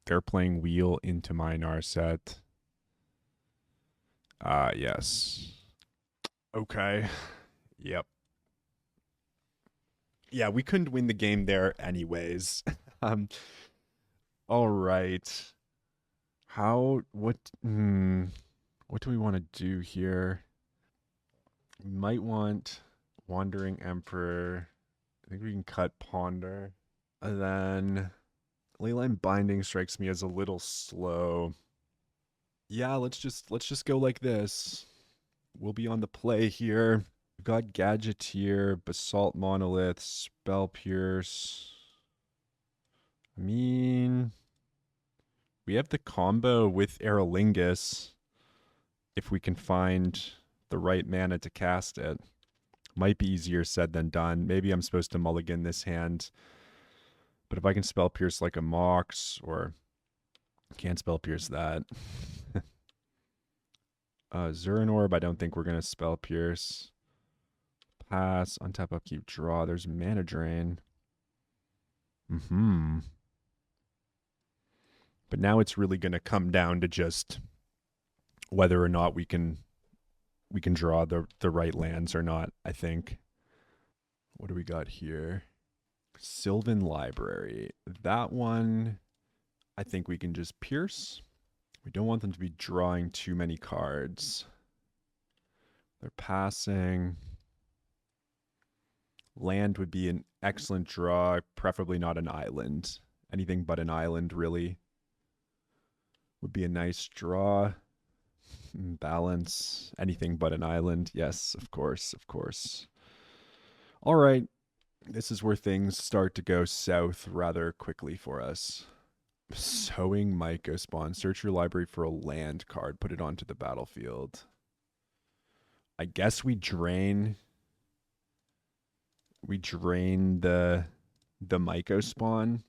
They're playing Wheel into my Narset. Yes. Okay. Yep. Yeah, we couldn't win the game there anyways. All right. What do we want to do here? We might want Wandering Emperor. I think we can cut Ponder. And then Leyline Binding strikes me as a little slow. Yeah, let's just go like this. We'll be on the play here. We've got Gadgeteer, Basalt Monolith, Spell Pierce. I mean, we have the combo with Aerolingus if we can find the right mana to cast it. Might be easier said than done. Maybe I'm supposed to mulligan this hand. But if I can Spell Pierce like a Mox, or can't Spell Pierce that. Zurin Orb, I don't think we're going to Spell Pierce. Pass, untap, upkeep, draw. There's Mana Drain. But now it's really going to come down to just whether or not we can draw the right lands or not, I think. What do we got here? Sylvan Library. That one, I think we can just pierce. We don't want them to be drawing too many cards. They're passing. Land would be an excellent draw, preferably not an island. Anything but an island, really, would be a nice draw. Balance, anything but an island. Yes, of course, of course. All right. This is where things start to go south rather quickly for us. Sowing Myco Spawn. Search your library for a land card. Put it onto the battlefield. I guess we drain the Myco Spawn.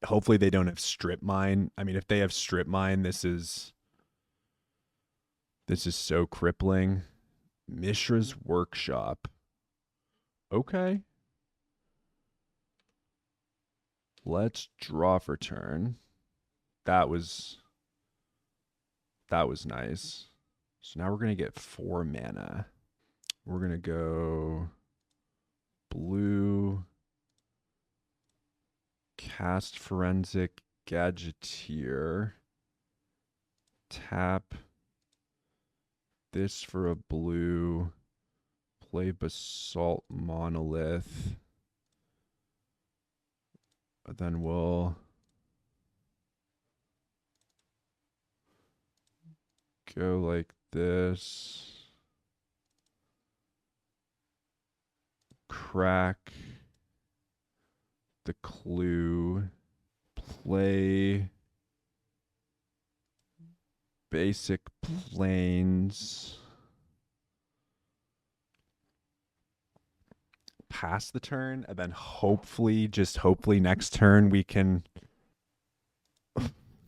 Hopefully they don't have Strip Mine. I mean, if they have Strip Mine, this is so crippling. Mishra's Workshop. Okay. Let's draw for turn. That was nice. So now we're going to get 4 mana. We're going to go blue, cast Forensic Gadgeteer, tap this for a blue, play Basalt Monolith, then we'll go like this. Crack the clue. Play basic planes. Pass the turn, and then hopefully, just hopefully next turn we can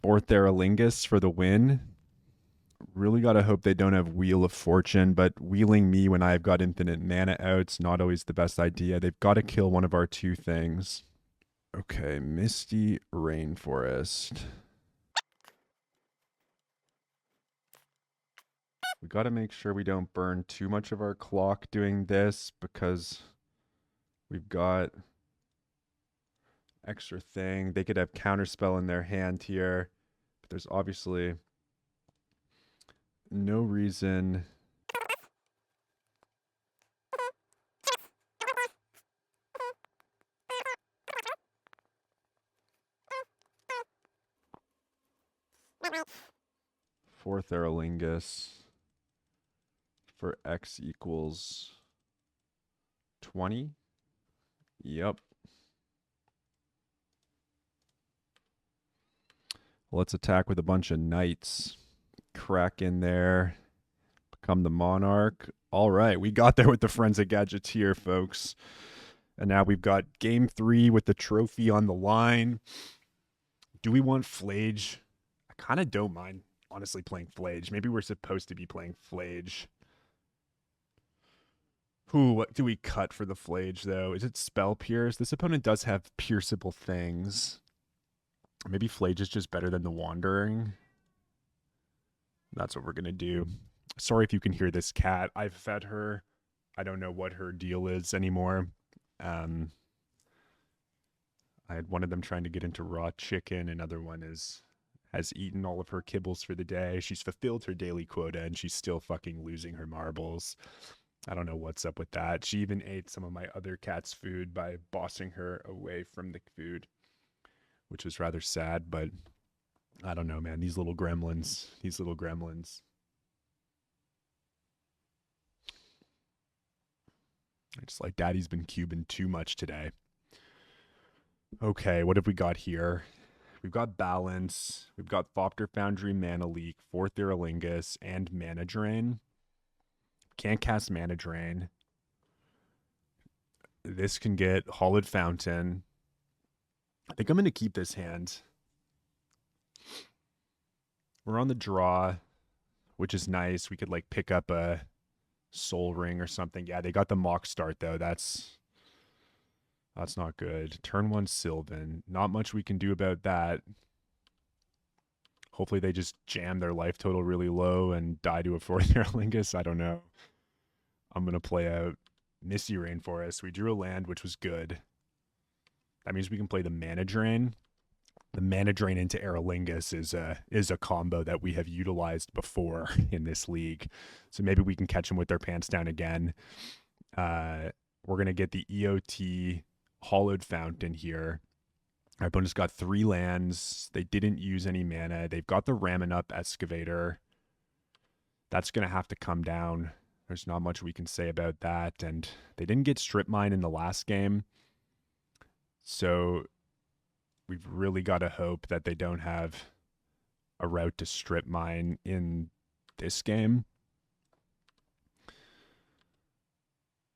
fourth Aerolingus for the win. Really gotta hope they don't have Wheel of Fortune, but wheeling me when I've got infinite mana out's not always the best idea. They've got to kill one of our 2 things. Okay, Misty Rainforest. We got to make sure we don't burn too much of our clock doing this, because we've got extra thing. They could have Counterspell in their hand here. But there's obviously no reason. Fourth Aerolingus for x equals 20. Yep. Let's attack with a bunch of knights. Crack in there. Become the monarch. All right, we got there with the Forensic Gadgeteer, folks. And now we've got game 3 with the trophy on the line. Do we want Flage? I kind of don't mind, honestly, playing Flage. Maybe we're supposed to be playing Flage. What do we cut for the Flage, though? Is it Spell Pierce? This opponent does have pierceable things. Maybe Flage is just better than the Wandering. That's what we're going to do. Sorry if you can hear this cat. I've fed her. I don't know what her deal is anymore. I had one of them trying to get into raw chicken. Another one has eaten all of her kibbles for the day. She's fulfilled her daily quota, and she's still fucking losing her marbles. I don't know what's up with that. She even ate some of my other cat's food by bossing her away from the food, which was rather sad, but I don't know, man. These little gremlins. It's like Daddy's been cubing too much today. Okay, what have we got here? We've got Balance. We've got Thopter, Foundry, Mana Leak, Fourth Aerolingus, and Mana Drain. Can't cast Mana Drain. This can get Hollowed Fountain. I think I'm going to keep this hand. We're on the draw, which is nice. We could like pick up a Soul Ring or something. Yeah, they got the mock start though. That's not good. Turn 1 Sylvan. Not much we can do about that. Hopefully they just jam their life total really low and die to a Fourth Aerolingus. I don't know. I'm going to play out Misty Rainforest. We drew a land, which was good. That means we can play the Mana Drain. The Mana Drain into Aerolingus is a combo that we have utilized before in this league. So maybe we can catch them with their pants down again. We're going to get the EOT Hollowed Fountain here. Our opponent's got 3 lands. They didn't use any mana. They've got the Ramming Up Excavator. That's going to have to come down. There's not much we can say about that. And they didn't get Strip Mine in the last game. So we've really got to hope that they don't have a route to Strip Mine in this game.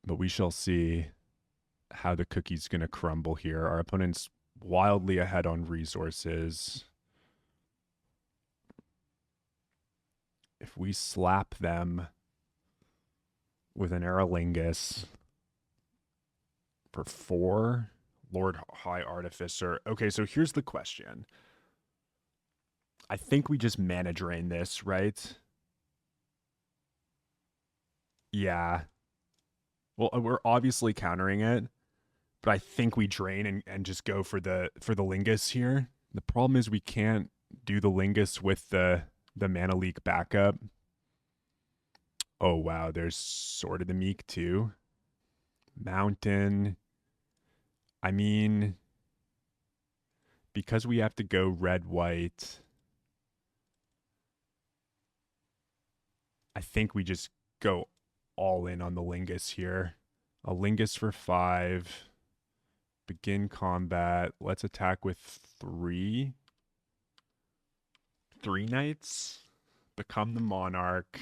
But we shall see how the cookie's going to crumble here. Our opponent's wildly ahead on resources. If we slap them with an Aerolingus for 4, Lord High Artificer. Okay, so here's the question. I think we just Mana Drain this, right? Yeah. Well, we're obviously countering it, but I think we drain and just go for the Lingus here. The problem is we can't do the Lingus with the Mana Leak backup. Oh, wow. There's Sword of the Meek, too. Mountain. I mean, because we have to go red-white, I think we just go all in on the Lingus here. A Lingus for 5. Begin combat. Let's attack with 3. 3 knights. Become the monarch.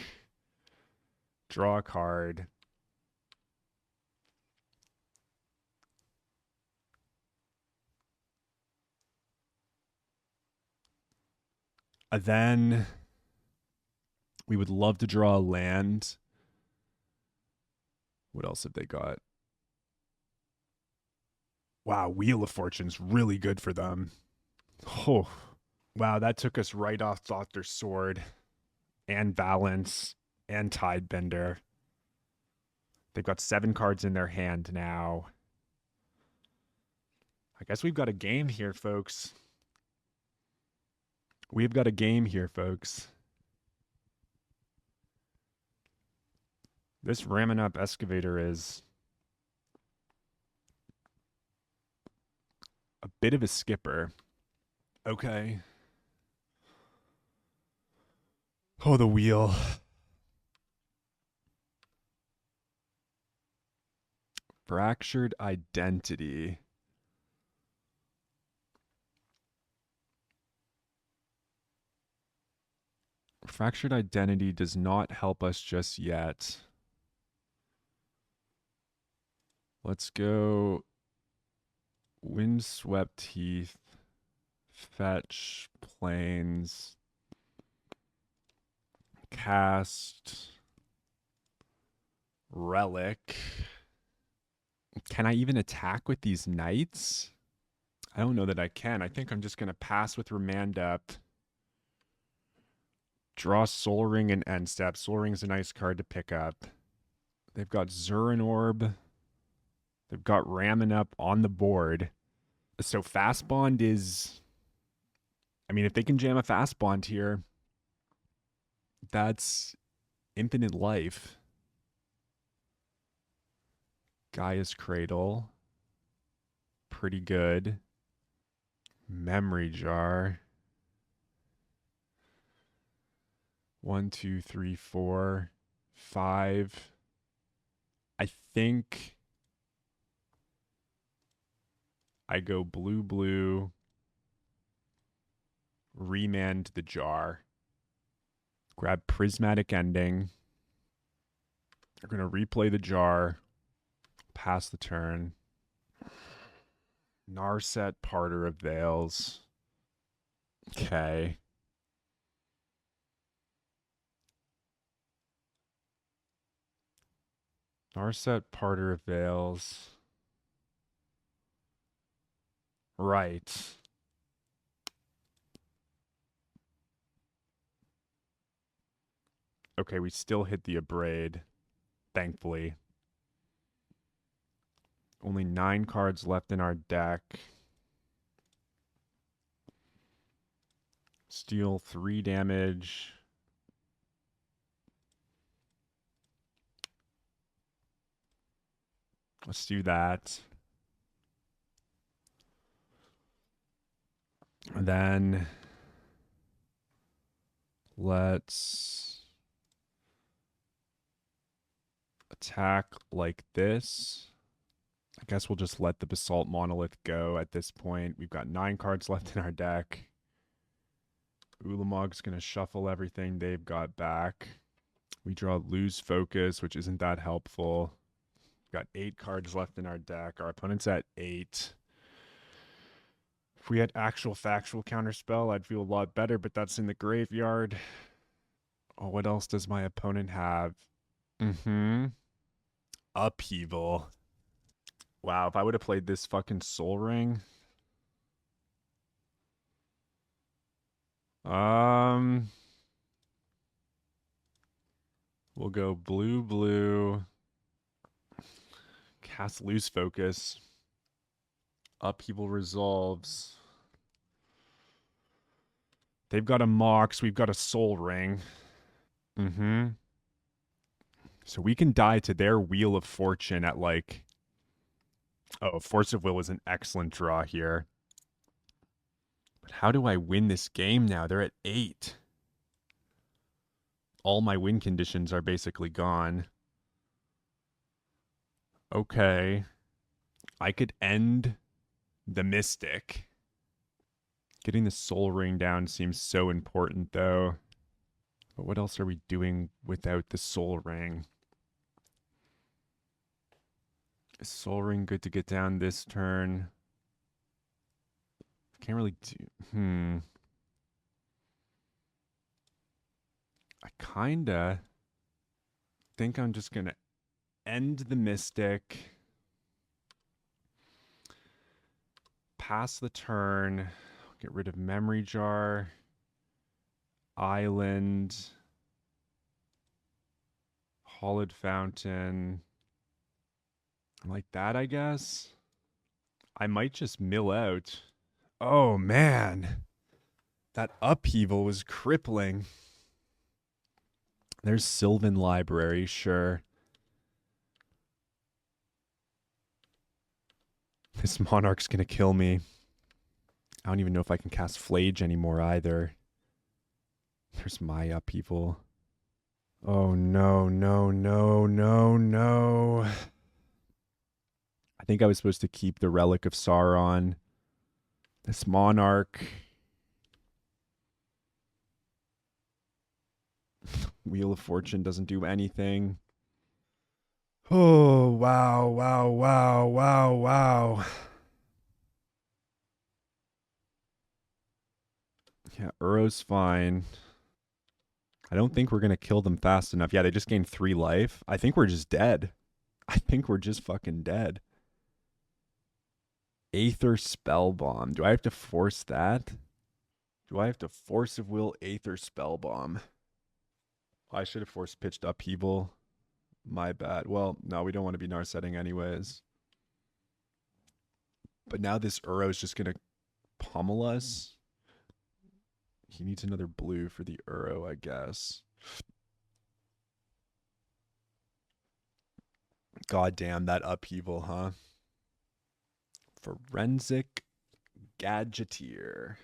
Draw a card. Then we would love to draw a land. What else have they got? Wow, Wheel of Fortune's really good for them. Oh, wow, that took us right off Thopter's Sword and Balance and Tidebender. They've got 7 cards in their hand now. I guess we've got a game here, folks. We've got a game here, folks. This ramming up excavator is a bit of a skipper. Okay. Oh, the wheel. Fractured identity. Fractured identity does not help us just yet. Let's go windswept heath, fetch, plains, cast, relic. Can I even attack with these knights? I don't know that I can. I think I'm just going to pass with Remand Up. Draw Soul Ring and End Step. Soul Ring's a nice card to pick up. They've got Zurin Orb. They've got Ramming Up on the board. So Fast Bond is... I mean, if they can jam a Fast Bond here, that's infinite life. Gaia's Cradle. Pretty good. Memory Jar. 1, 2, 3, 4, 5. I think I go blue, blue, remand the jar. Grab Prismatic Ending. We're going to replay the jar. Pass the turn. Narset, Parter of Veils. Okay. Narset, Parter of Veils. Right. Okay, we still hit the Abrade, thankfully. Only 9 cards left in our deck. Steal 3 damage. Let's do that. And then let's attack like this. I guess we'll just let the Basalt Monolith go at this point. We've got 9 cards left in our deck. Ulamog's going to shuffle everything they've got back. We draw Lose Focus, which isn't that helpful. We've got 8 cards left in our deck. Our opponent's at 8. If we had actual factual counterspell, I'd feel a lot better, but that's in the graveyard. Oh, what else does my opponent have? Upheaval. Wow, if I would have played this fucking Soul Ring. We'll go blue, blue. Cast Lose Focus. Upheaval resolves. They've got a Mox. We've got a Soul Ring. So we can die to their Wheel of Fortune at like... Oh, Force of Will was an excellent draw here. But how do I win this game now? They're at 8. All my win conditions are basically gone. Okay. I could end the Mystic. Getting the Soul Ring down seems so important, though. But what else are we doing without the Soul Ring? Is Soul Ring good to get down this turn? Can't really do... I kinda think I'm just gonna end the Mystic. Pass the turn. Get rid of Memory Jar. Island. Hollowed Fountain. Like that, I guess. I might just mill out. Oh, man. That upheaval was crippling. There's Sylvan Library, sure. This Monarch's gonna kill me. I don't even know if I can cast Flage anymore either. There's my upheaval. Oh no, no, no, no, no. I think I was supposed to keep the Relic of Sauron. This Monarch. Wheel of Fortune doesn't do anything. Oh, wow, wow, wow, wow, wow. Yeah, Uro's fine. I don't think we're going to kill them fast enough. Yeah, they just gained 3 life. I think we're just dead. I think we're just fucking dead. Aether Spellbomb. Do I have to force that? Do I have to force of will Aether Spellbomb? I should have force pitched Upheaval. My bad. Well, no, we don't want to be Narsetting anyways. But now this Uro's just going to pummel us. He needs another blue for the Uro, I guess. God damn, that upheaval, huh? Forensic Gadgeteer.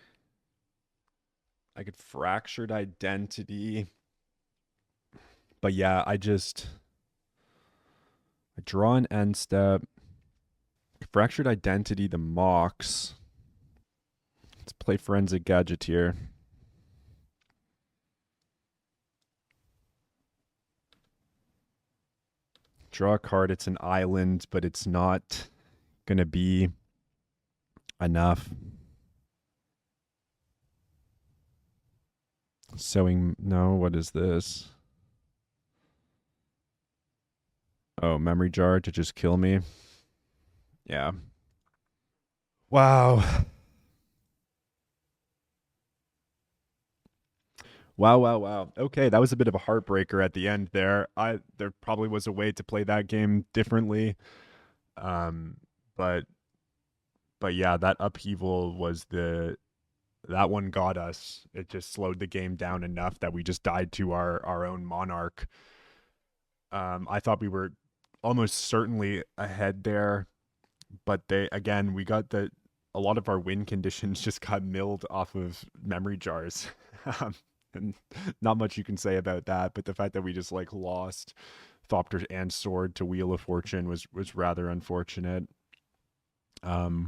I could Fractured Identity. But yeah, I draw an end step. Fractured Identity, the Mox. Let's play Forensic Gadgeteer. Draw a card. It's an island, but it's not going to be enough. Sewing. No, what is this? Oh, Memory Jar to just kill me. Yeah. Wow. Wow, wow, wow. Okay, that was a bit of a heartbreaker at the end there. There probably was a way to play that game differently. Um, but yeah, that upheaval was that one got us. It just slowed the game down enough that we just died to our own Monarch. I thought we were almost certainly ahead there, but we got a lot of our win conditions just got milled off of memory jars. And not much you can say about that, but the fact that we just like lost Thopter and Sword to Wheel of Fortune was rather unfortunate. Yeah,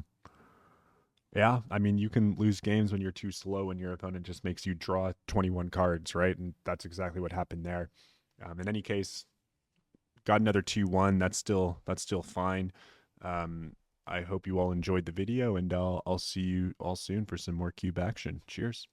I mean, you can lose games when you're too slow and your opponent just makes you draw 21 cards, right? And that's exactly what happened there. In any case, got another 2-1. That's still fine. I hope you all enjoyed the video, and I'll see you all soon for some more cube action. Cheers.